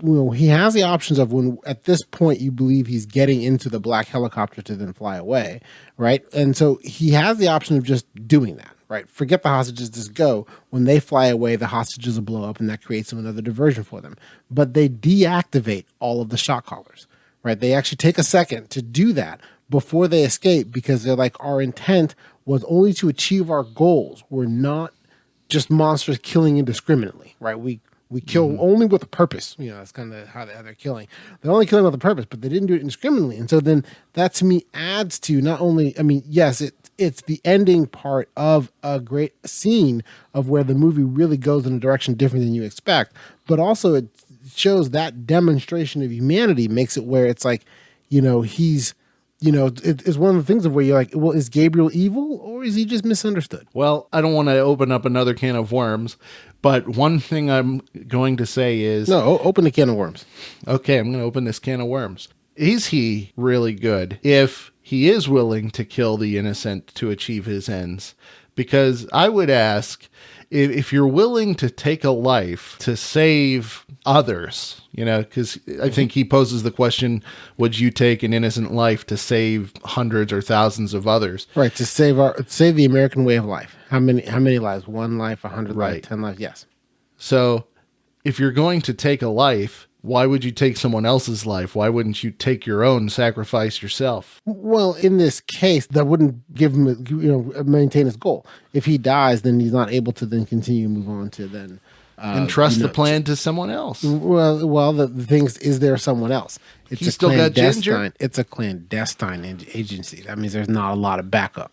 Well, he has the options of when at this point you believe he's getting into the black helicopter to then fly away, right? And so he has the option of just doing that, right? Forget the hostages, just go. When they fly away, the hostages will blow up and that creates another diversion for them. But they deactivate all of the shot collars, right? They actually take a second to do that before they escape because they're like, our intent was only to achieve our goals. We're not just monsters killing indiscriminately, right? We kill only with a purpose. You know, that's kind of how they're killing. They're only killing with a purpose, but they didn't do it indiscriminately. And so then that to me adds to not only, I mean, yes, it's the ending part of a great scene of where the movie really goes in a direction different than you expect, but also it shows that demonstration of humanity makes it where it's like, you know, he's, you know, it's one of the things of where you're like, well, is Gabriel evil or is he just misunderstood? Well, I don't want to open up another can of worms, but one thing I'm going to say is... No, open the can of worms. Okay, I'm going to open this can of worms. Is he really good if he is willing to kill the innocent to achieve his ends? Because I would ask, if you're willing to take a life to save others, you know, because I think he poses the question, would you take an innocent life to save hundreds or thousands of others? Right, to save the American way of life. How many lives? 1 life, 100 lives, 10 lives? Yes. So if you're going to take a life, why would you take someone else's life? Why wouldn't you take your own, sacrifice yourself? Well, in this case, that wouldn't give him, you know, maintain his goal. If he dies, then he's not able to then continue to move on to then... and trust the plan to someone else. Well, the thing is there someone else? He's still got Ginger? It's a clandestine agency. That means there's not a lot of backup,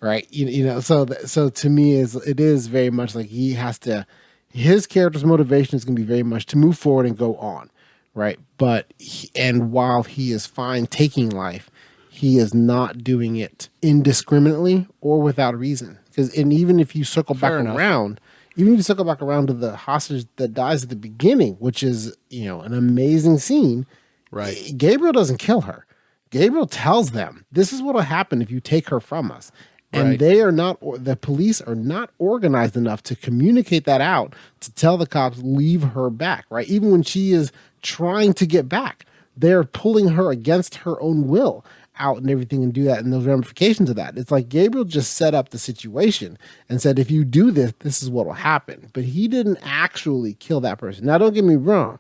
right? You know, so to me, it is very much like he has to... His character's motivation is going to be very much to move forward and go on, right? But while he is fine taking life, he is not doing it indiscriminately or without reason. Even if you circle back around, even if you circle back around to the hostage that dies at the beginning, which is, you know, an amazing scene, right? Gabriel doesn't kill her. Gabriel tells them, "This is what will happen if you take her from us." And they are not, the police are not organized enough to communicate that out, to tell the cops, leave her back, right? Even when she is trying to get back, they're pulling her against her own will out and everything and do that. And those ramifications of that. It's like Gabriel just set up the situation and said, if you do this, this is what will happen. But he didn't actually kill that person. Now, don't get me wrong.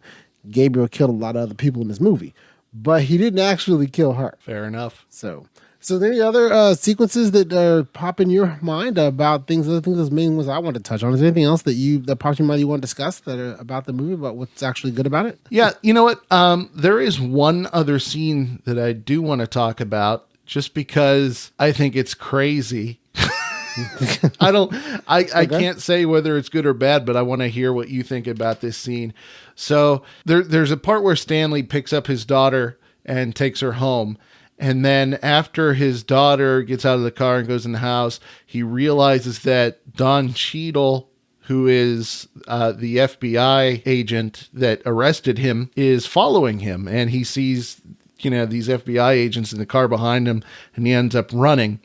Gabriel killed a lot of other people in this movie, but he didn't actually kill her. Fair enough. So there any other sequences that pop in your mind about things, other things, those main ones I want to touch on? Is there anything else that pops in your mind you want to discuss that are about the movie, about what's actually good about it? Yeah, you know what? There is one other scene that I do want to talk about just because I think it's crazy. I can't say whether it's good or bad, but I want to hear what you think about this scene. So there's a part where Stanley picks up his daughter and takes her home. And then after his daughter gets out of the car and goes in the house, he realizes that Don Cheadle, who is the FBI agent that arrested him, is following him. And he sees, you know, these FBI agents in the car behind him, and he ends up running.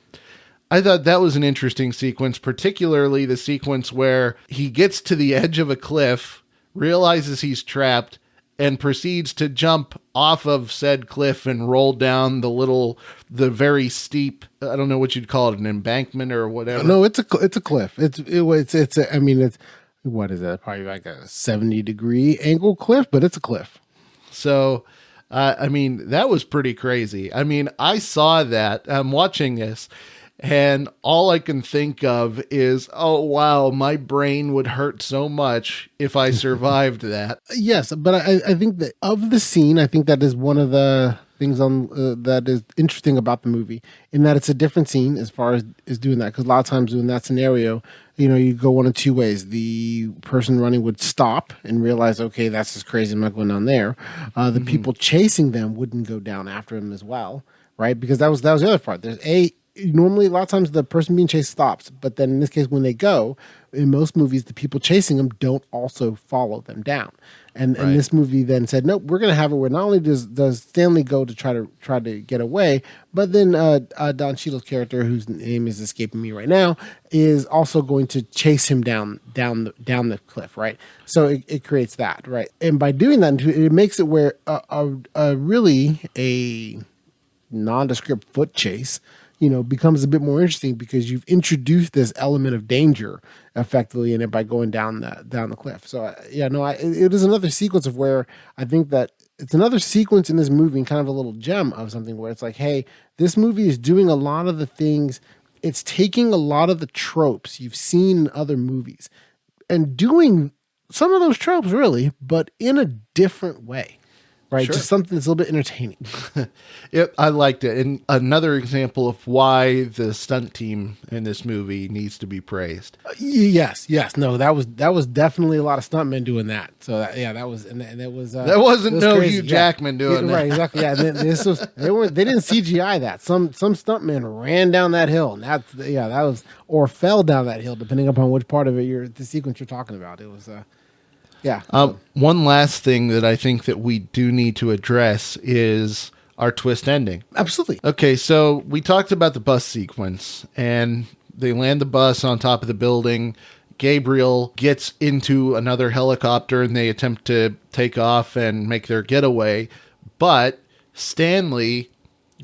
I thought that was an interesting sequence, particularly the sequence where he gets to the edge of a cliff, realizes he's trapped, and proceeds to jump off of said cliff and roll down the very steep, I don't know what you'd call it, an embankment or whatever. No, it's a cliff. It's what is that? Probably like a 70-degree angle cliff, but it's a cliff. So, I mean, that was pretty crazy. I mean, I saw that. I'm watching this, And all I can think of is, oh, wow, my brain would hurt so much if I survived that. Yes, but I think that of the scene, I think that is one of the things on that is interesting about the movie, in that it's a different scene as far as doing that. Because a lot of times in that scenario, you go one of two ways. The person running would stop and realize, okay, that's just crazy, I'm not going down there. The people chasing them wouldn't go down after him as well, right? Because that was the other part. Normally, a lot of times the person being chased stops, but then in this case, when they go, in most movies, the people chasing them don't also follow them down. And this movie then said, nope, we're going to have it where not only does Stanley go to try to get away, but then Don Cheadle's character, whose name is escaping me right now, is also going to chase him down the cliff, right? So it creates that, right? And by doing that, it makes it where really a nondescript foot chase becomes a bit more interesting, because you've introduced this element of danger effectively in it by going down the cliff. So it is another sequence of where I think that it's another sequence in this movie, and kind of a little gem of something where it's like, hey, this movie is doing a lot of the things. It's taking a lot of the tropes you've seen in other movies and doing some of those tropes really, but in a different way. Right, Sure. Just something that's a little bit entertaining. Yep, I liked it. And another example of why the stunt team in this movie needs to be praised. Yes. No, that was definitely a lot of stuntmen doing that. So that was that wasn't crazy. Hugh Jackman doing that. Right, exactly. Yeah, they didn't CGI that. Some stuntmen ran down that hill, and that was, or fell down that hill, depending upon which part of it the sequence you're talking about. It was. Yeah. One last thing that I think that we do need to address is our twist ending. Absolutely. Okay, so we talked about the bus sequence, and they land the bus on top of the building. Gabriel gets into another helicopter, and they attempt to take off and make their getaway. But Stanley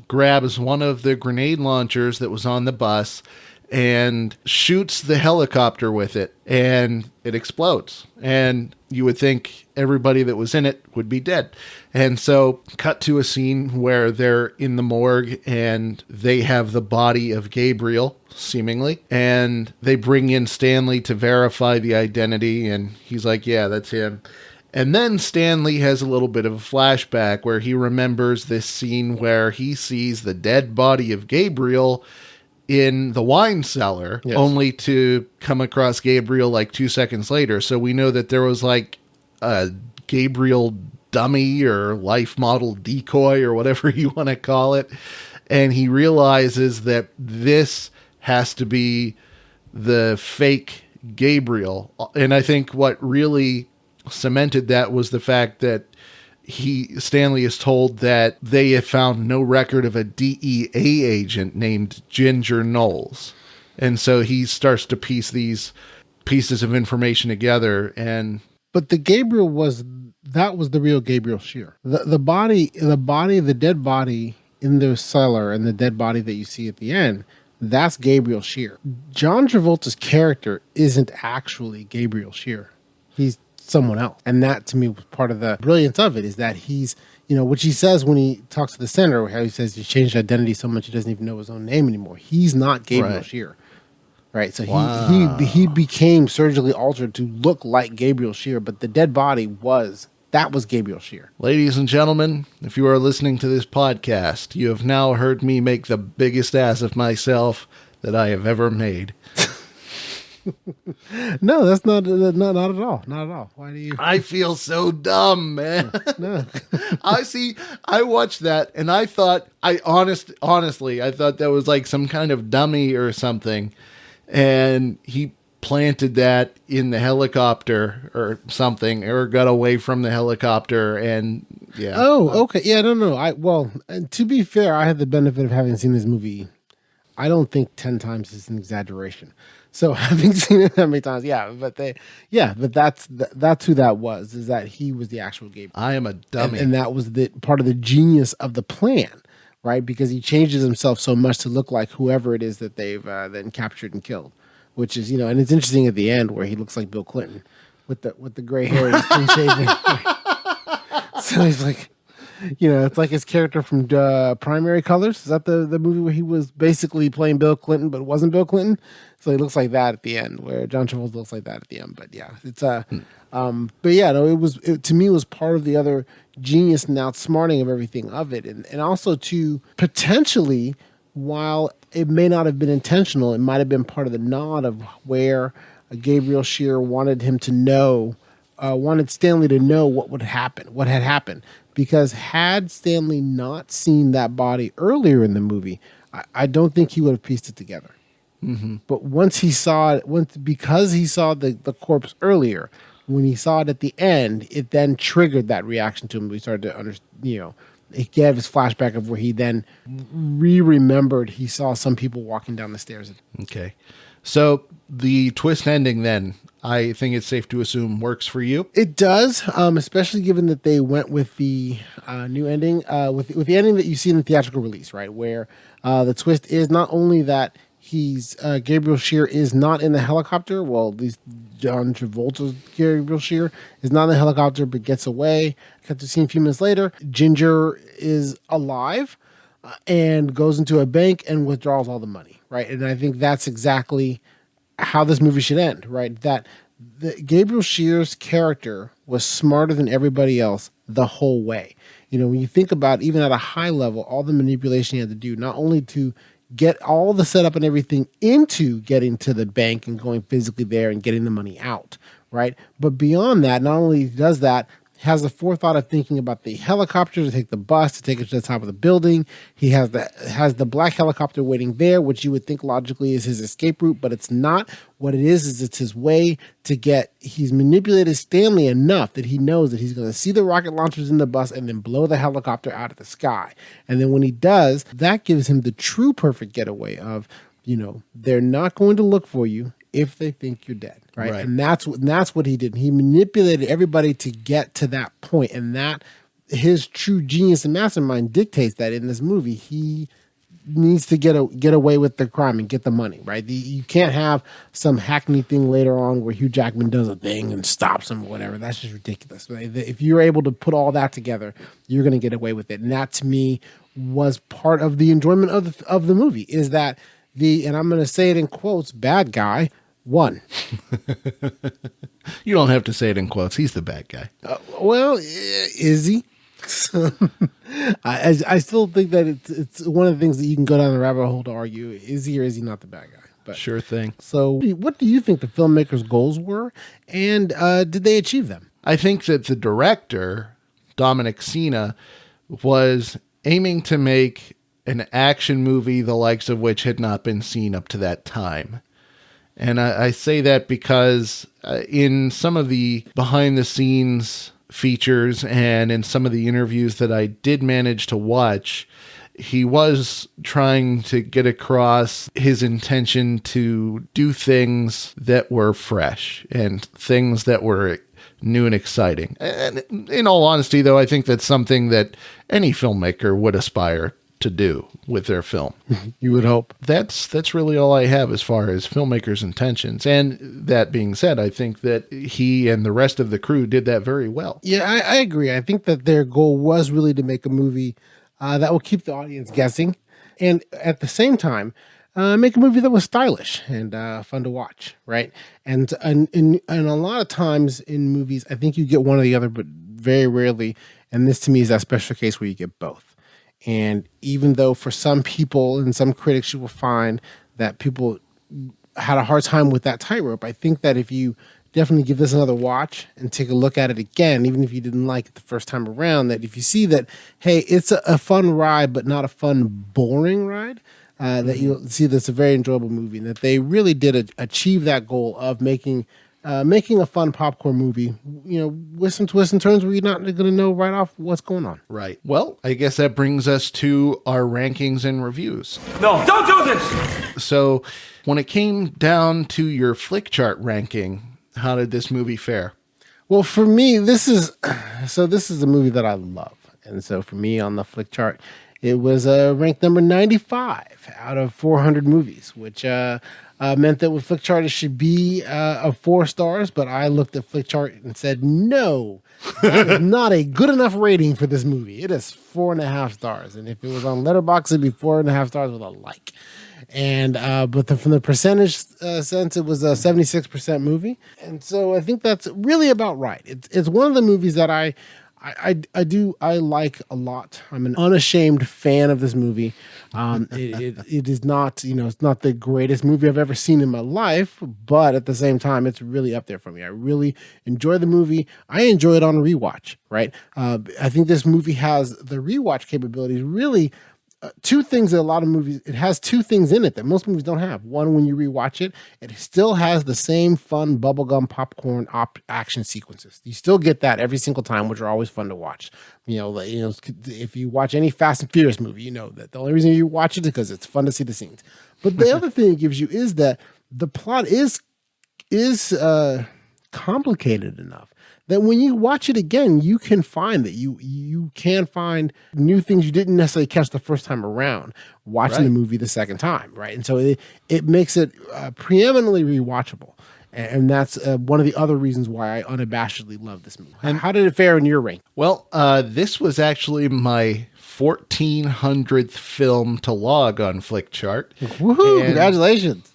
grabs one of the grenade launchers that was on the bus and shoots the helicopter with it, and it explodes. And you would think everybody that was in it would be dead. And so cut to a scene where they're in the morgue and they have the body of Gabriel, seemingly, and they bring in Stanley to verify the identity, and he's like, yeah, that's him. And then Stanley has a little bit of a flashback where he remembers this scene where he sees the dead body of Gabriel in the wine cellar, yes, only to come across Gabriel like 2 seconds later. So we know that there was like a Gabriel dummy or life model decoy or whatever you want to call it. And he realizes that this has to be the fake Gabriel. And I think what really cemented that was the fact that Stanley is told that they have found no record of a DEA agent named Ginger Knowles. And so he starts to piece these pieces of information together. But the Gabriel was the real Gabriel Shear. The dead body in the cellar, and the dead body that you see at the end, that's Gabriel Shear. John Travolta's character isn't actually Gabriel Shear. He's someone else. And that, to me, was part of the brilliance of it, is that he's, which he says when he talks to the senator, how he says he changed identity so much he doesn't even know his own name anymore. He's not Gabriel Shear. Right. So he became surgically altered to look like Gabriel Shear, but the dead body was Gabriel Shear. Ladies and gentlemen, if you are listening to this podcast, you have now heard me make the biggest ass of myself that I have ever made. No, that's not at all. Not at all. Why do you? I feel so dumb, man. No. I watched that and I thought, honestly, I thought that was like some kind of dummy or something. And he planted that in the helicopter or something, or got away from the helicopter, and yeah. Oh, okay. Yeah, I don't know. To be fair, I had the benefit of having seen this movie. I don't think 10 times is an exaggeration. So having seen it that many times, but that's who that was, is that he was the actual Gabriel. I am a dummy. And that was the part of the genius of the plan, right? Because he changes himself so much to look like whoever it is that they've then captured and killed, which is, and it's interesting at the end where he looks like Bill Clinton with the gray hair and clean shaven. So he's like, It's like his character from Primary Colors. Is that the movie where he was basically playing Bill Clinton, but it wasn't Bill Clinton? So he looks like that at the end, where John Travolta looks like that at the end. But yeah, it's but yeah, no, to me, it was part of the other genius and outsmarting of everything of it, and also to potentially, while it may not have been intentional, it might have been part of the nod of where Gabriel Shearer wanted him to know. Wanted Stanley to know what had happened. Because had Stanley not seen that body earlier in the movie, I don't think he would have pieced it together. Mm-hmm. But once he saw it, because he saw the corpse earlier, when he saw it at the end, it then triggered that reaction to him. We started to understand, he gave his flashback of where he then remembered he saw some people walking down the stairs. Okay. So the twist ending then, I think it's safe to assume, works for you. It does, especially given that they went with the new ending, with the ending that you see in the theatrical release, right? Where the twist is not only that Gabriel Shearer is not in the helicopter. Well, at least John Travolta's Gabriel Shearer is not in the helicopter, but gets away. Cut to scene a few minutes later. Ginger is alive and goes into a bank and withdraws all the money, right? And I think that's exactly how this movie should end, right? That Gabriel Shearer's character was smarter than everybody else the whole way. When you think about, even at a high level, all the manipulation he had to do, not only to get all the setup and everything into getting to the bank and going physically there and getting the money out, right? But beyond that, not only does that, has the forethought of thinking about the helicopter to take the bus to take it to the top of the building. He has the black helicopter waiting there, which you would think logically is his escape route, but it's not. What it is it's his way to he's manipulated Stanley enough that he knows that he's going to see the rocket launchers in the bus and then blow the helicopter out of the sky. And then when he does, that gives him the true perfect getaway of, they're not going to look for you if they think you're dead, right? And that's what he did. He manipulated everybody to get to that point, and that his true genius and mastermind dictates that in this movie he needs to get away with the crime and get the money, right? You can't have some hackney thing later on where Hugh Jackman does a thing and stops him or whatever. That's just ridiculous. Right? If you're able to put all that together, you're going to get away with it, and that to me was part of the enjoyment of the movie. Is that and I'm going to say it in quotes, bad guy won. You don't have to say it in quotes. He's the bad guy. Well, is he? I still think that it's one of the things that you can go down the rabbit hole to argue. Is he or is he not the bad guy? But, sure thing. So what do you think the filmmakers' goals were? And did they achieve them? I think that the director, Dominic Sena, was aiming to make an action movie the likes of which had not been seen up to that time. And I say that because in some of the behind-the-scenes features and in some of the interviews that I did manage to watch, he was trying to get across his intention to do things that were fresh and things that were new and exciting. And in all honesty, though, I think that's something that any filmmaker would aspire to do with their film. You would hope. That's really all I have as far as filmmakers' intentions. And that being said, I think that he and the rest of the crew did that very well. Yeah, I agree. I think that their goal was really to make a movie that will keep the audience guessing, and at the same time, make a movie that was stylish and fun to watch, right? And a lot of times in movies, I think you get one or the other, but very rarely, and this to me is that special case where you get both. And even though for some people and some critics you will find that people had a hard time with that tightrope, I think that if you definitely give this another watch and take a look at it again, even if you didn't like it the first time around, that if you see that, hey, it's a fun ride, but not a fun, boring ride, that you'll see that's a very enjoyable movie, and that they really did achieve that goal of making a fun popcorn movie, with some twists and turns where you're not going to know right off what's going on. Right. Well, I guess that brings us to our rankings and reviews. No, don't do this! So when it came down to your flick chart ranking, how did this movie fare? Well, for me, this is a movie that I love. And so for me on the flick chart, It was ranked number 95 out of 400 movies, which meant that with Flickchart it should be of 4 stars, but I looked at Flickchart and said, no, that is not a good enough rating for this movie. It is 4.5 stars. And if it was on Letterboxd, it'd be 4.5 stars with a like. And from the percentage sense, it was a 76% movie. And so I think that's really about right. It's one of the movies that I like a lot. I'm an unashamed fan of this movie. It is not, it's not the greatest movie I've ever seen in my life, but at the same time, it's really up there for me. I really enjoy the movie. I enjoy it on rewatch, right? I think this movie has the rewatch capabilities really. Two things that a lot of movies, it has 2 things in it that most movies don't have. One, when you rewatch it, it still has the same fun bubblegum popcorn action sequences. You still get that every single time, which are always fun to watch. If you watch any Fast and Furious movie, you know that the only reason you watch it is because it's fun to see the scenes. But the other thing it gives you is that the plot is complicated enough that when you watch it again, you can find that you can find new things you didn't necessarily catch the first time around watching the movie the second time, right? And so it makes it preeminently rewatchable. And that's one of the other reasons why I unabashedly love this movie. And how did it fare in your rank? Well, this was actually my 1,400th film to log on Flickchart. Woohoo! Congratulations.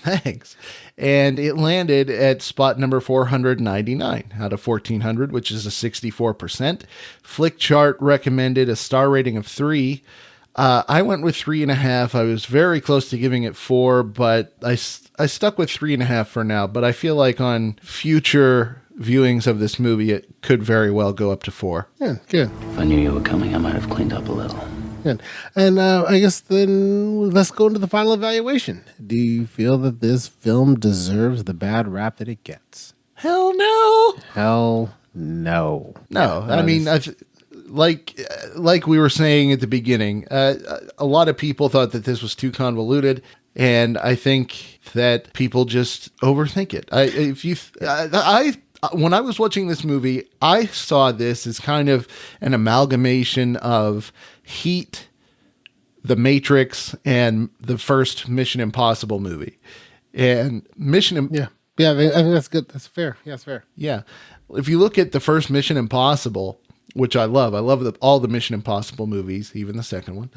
Thanks. And it landed at spot number 499 out of 1,400, which is a 64%. Flickchart recommended a star rating of 3. I went with 3.5. I was very close to giving it 4, but I stuck with 3.5 for now. But I feel like on future viewings of this movie, it could very well go up to 4. Yeah, good. If I knew you were coming, I might have cleaned up a little. Good. And I guess then let's go into the final evaluation. Do you feel that this film deserves the bad rap that it gets? Hell no. Hell no. No, I mean, like we were saying at the beginning, a lot of people thought that this was too convoluted, and I think that people just overthink it. When I was watching this movie, I saw this as kind of an amalgamation of Heat, The Matrix, and the first Mission Impossible movie. And I think that's good. That's fair. Yeah, it's fair. Yeah. If you look at the first Mission Impossible, which I love all the Mission Impossible movies, even the second one.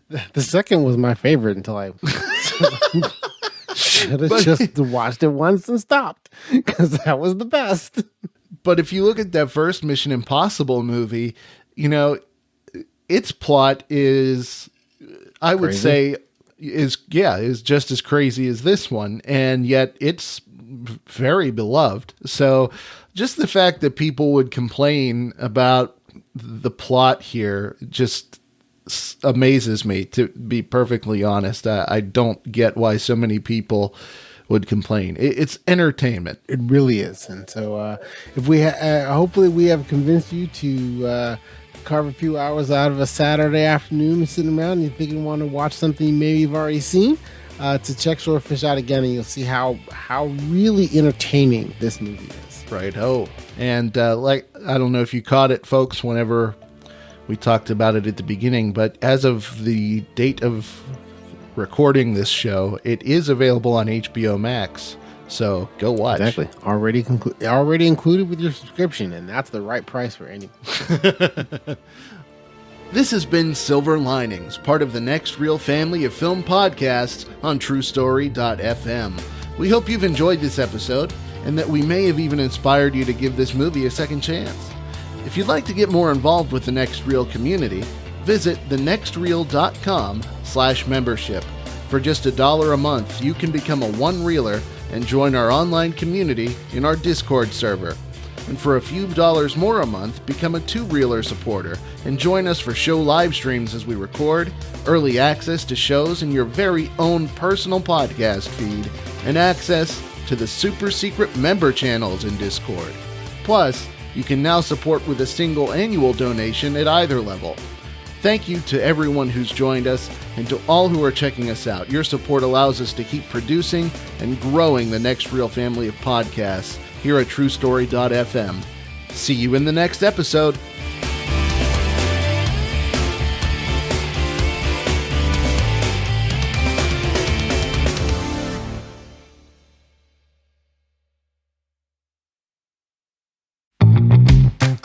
The second was my favorite until I should have just watched it once and stopped, because that was the best. But if you look at that first Mission Impossible movie, its plot is, I would say, is just as crazy as this one, and yet it's very beloved. So just the fact that people would complain about the plot here just amazes me, to be perfectly honest. I don't get why so many people would complain. It's entertainment. It really is. And so if we hopefully we have convinced you to carve a few hours out of a Saturday afternoon and sitting around and you think you want to watch something maybe you've already seen, to check Swordfish out again, and you'll see how really entertaining this movie is. Right. Oh, and I don't know if you caught it, folks, whenever we talked about it at the beginning, but as of the date of recording this show, it is available on HBO Max. So go watch. Exactly. Already included with your subscription, and that's the right price for anyone. This has been Silver Linings, part of the Next Reel family of film podcasts on TrueStory.fm. We hope you've enjoyed this episode, and that we may have even inspired you to give this movie a second chance. If you'd like to get more involved with the Next Reel community, visit thenextreel.com/membership. For just $1 a month, you can become a one-reeler and join our online community in our Discord server. And for a few dollars more a month, become a two-reeler supporter and join us for show live streams as we record, early access to shows in your very own personal podcast feed, and access to the super secret member channels in Discord. Plus, you can now support with a single annual donation at either level. Thank you to everyone who's joined us and to all who are checking us out. Your support allows us to keep producing and growing the Next Reel family of podcasts here at TrueStory.fm. See you in the next episode.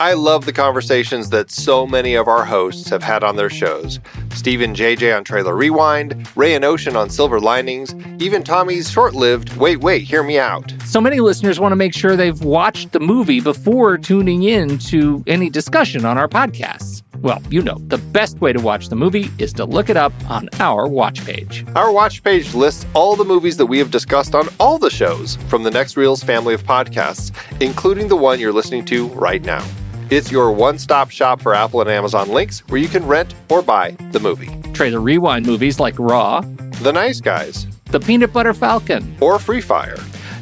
I love the conversations that so many of our hosts have had on their shows. Steve and JJ on Trailer Rewind, Ray and Ocean on Silver Linings, even Tommy's short-lived Wait, Hear Me Out. So many listeners want to make sure they've watched the movie before tuning in to any discussion on our podcasts. Well, you know, the best way to watch the movie is to look it up on our watch page. Our watch page lists all the movies that we have discussed on all the shows from the Next Reel's family of podcasts, including the one you're listening to right now. It's your one-stop shop for Apple and Amazon links where you can rent or buy the movie. Trailer Rewind movies like Raw, The Nice Guys, The Peanut Butter Falcon, or Free Fire.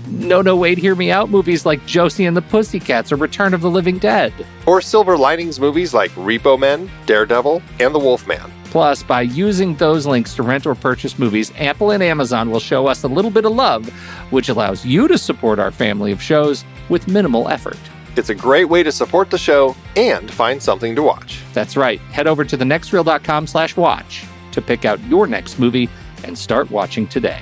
No, Wait, Hear Me Out movies like Josie and the Pussycats or Return of the Living Dead. Or Silver Linings movies like Repo Men, Daredevil, and The Wolfman. Plus, by using those links to rent or purchase movies, Apple and Amazon will show us a little bit of love, which allows you to support our family of shows with minimal effort. It's a great way to support the show and find something to watch. That's right. Head over to thenextreel.com/watch to pick out your next movie and start watching today.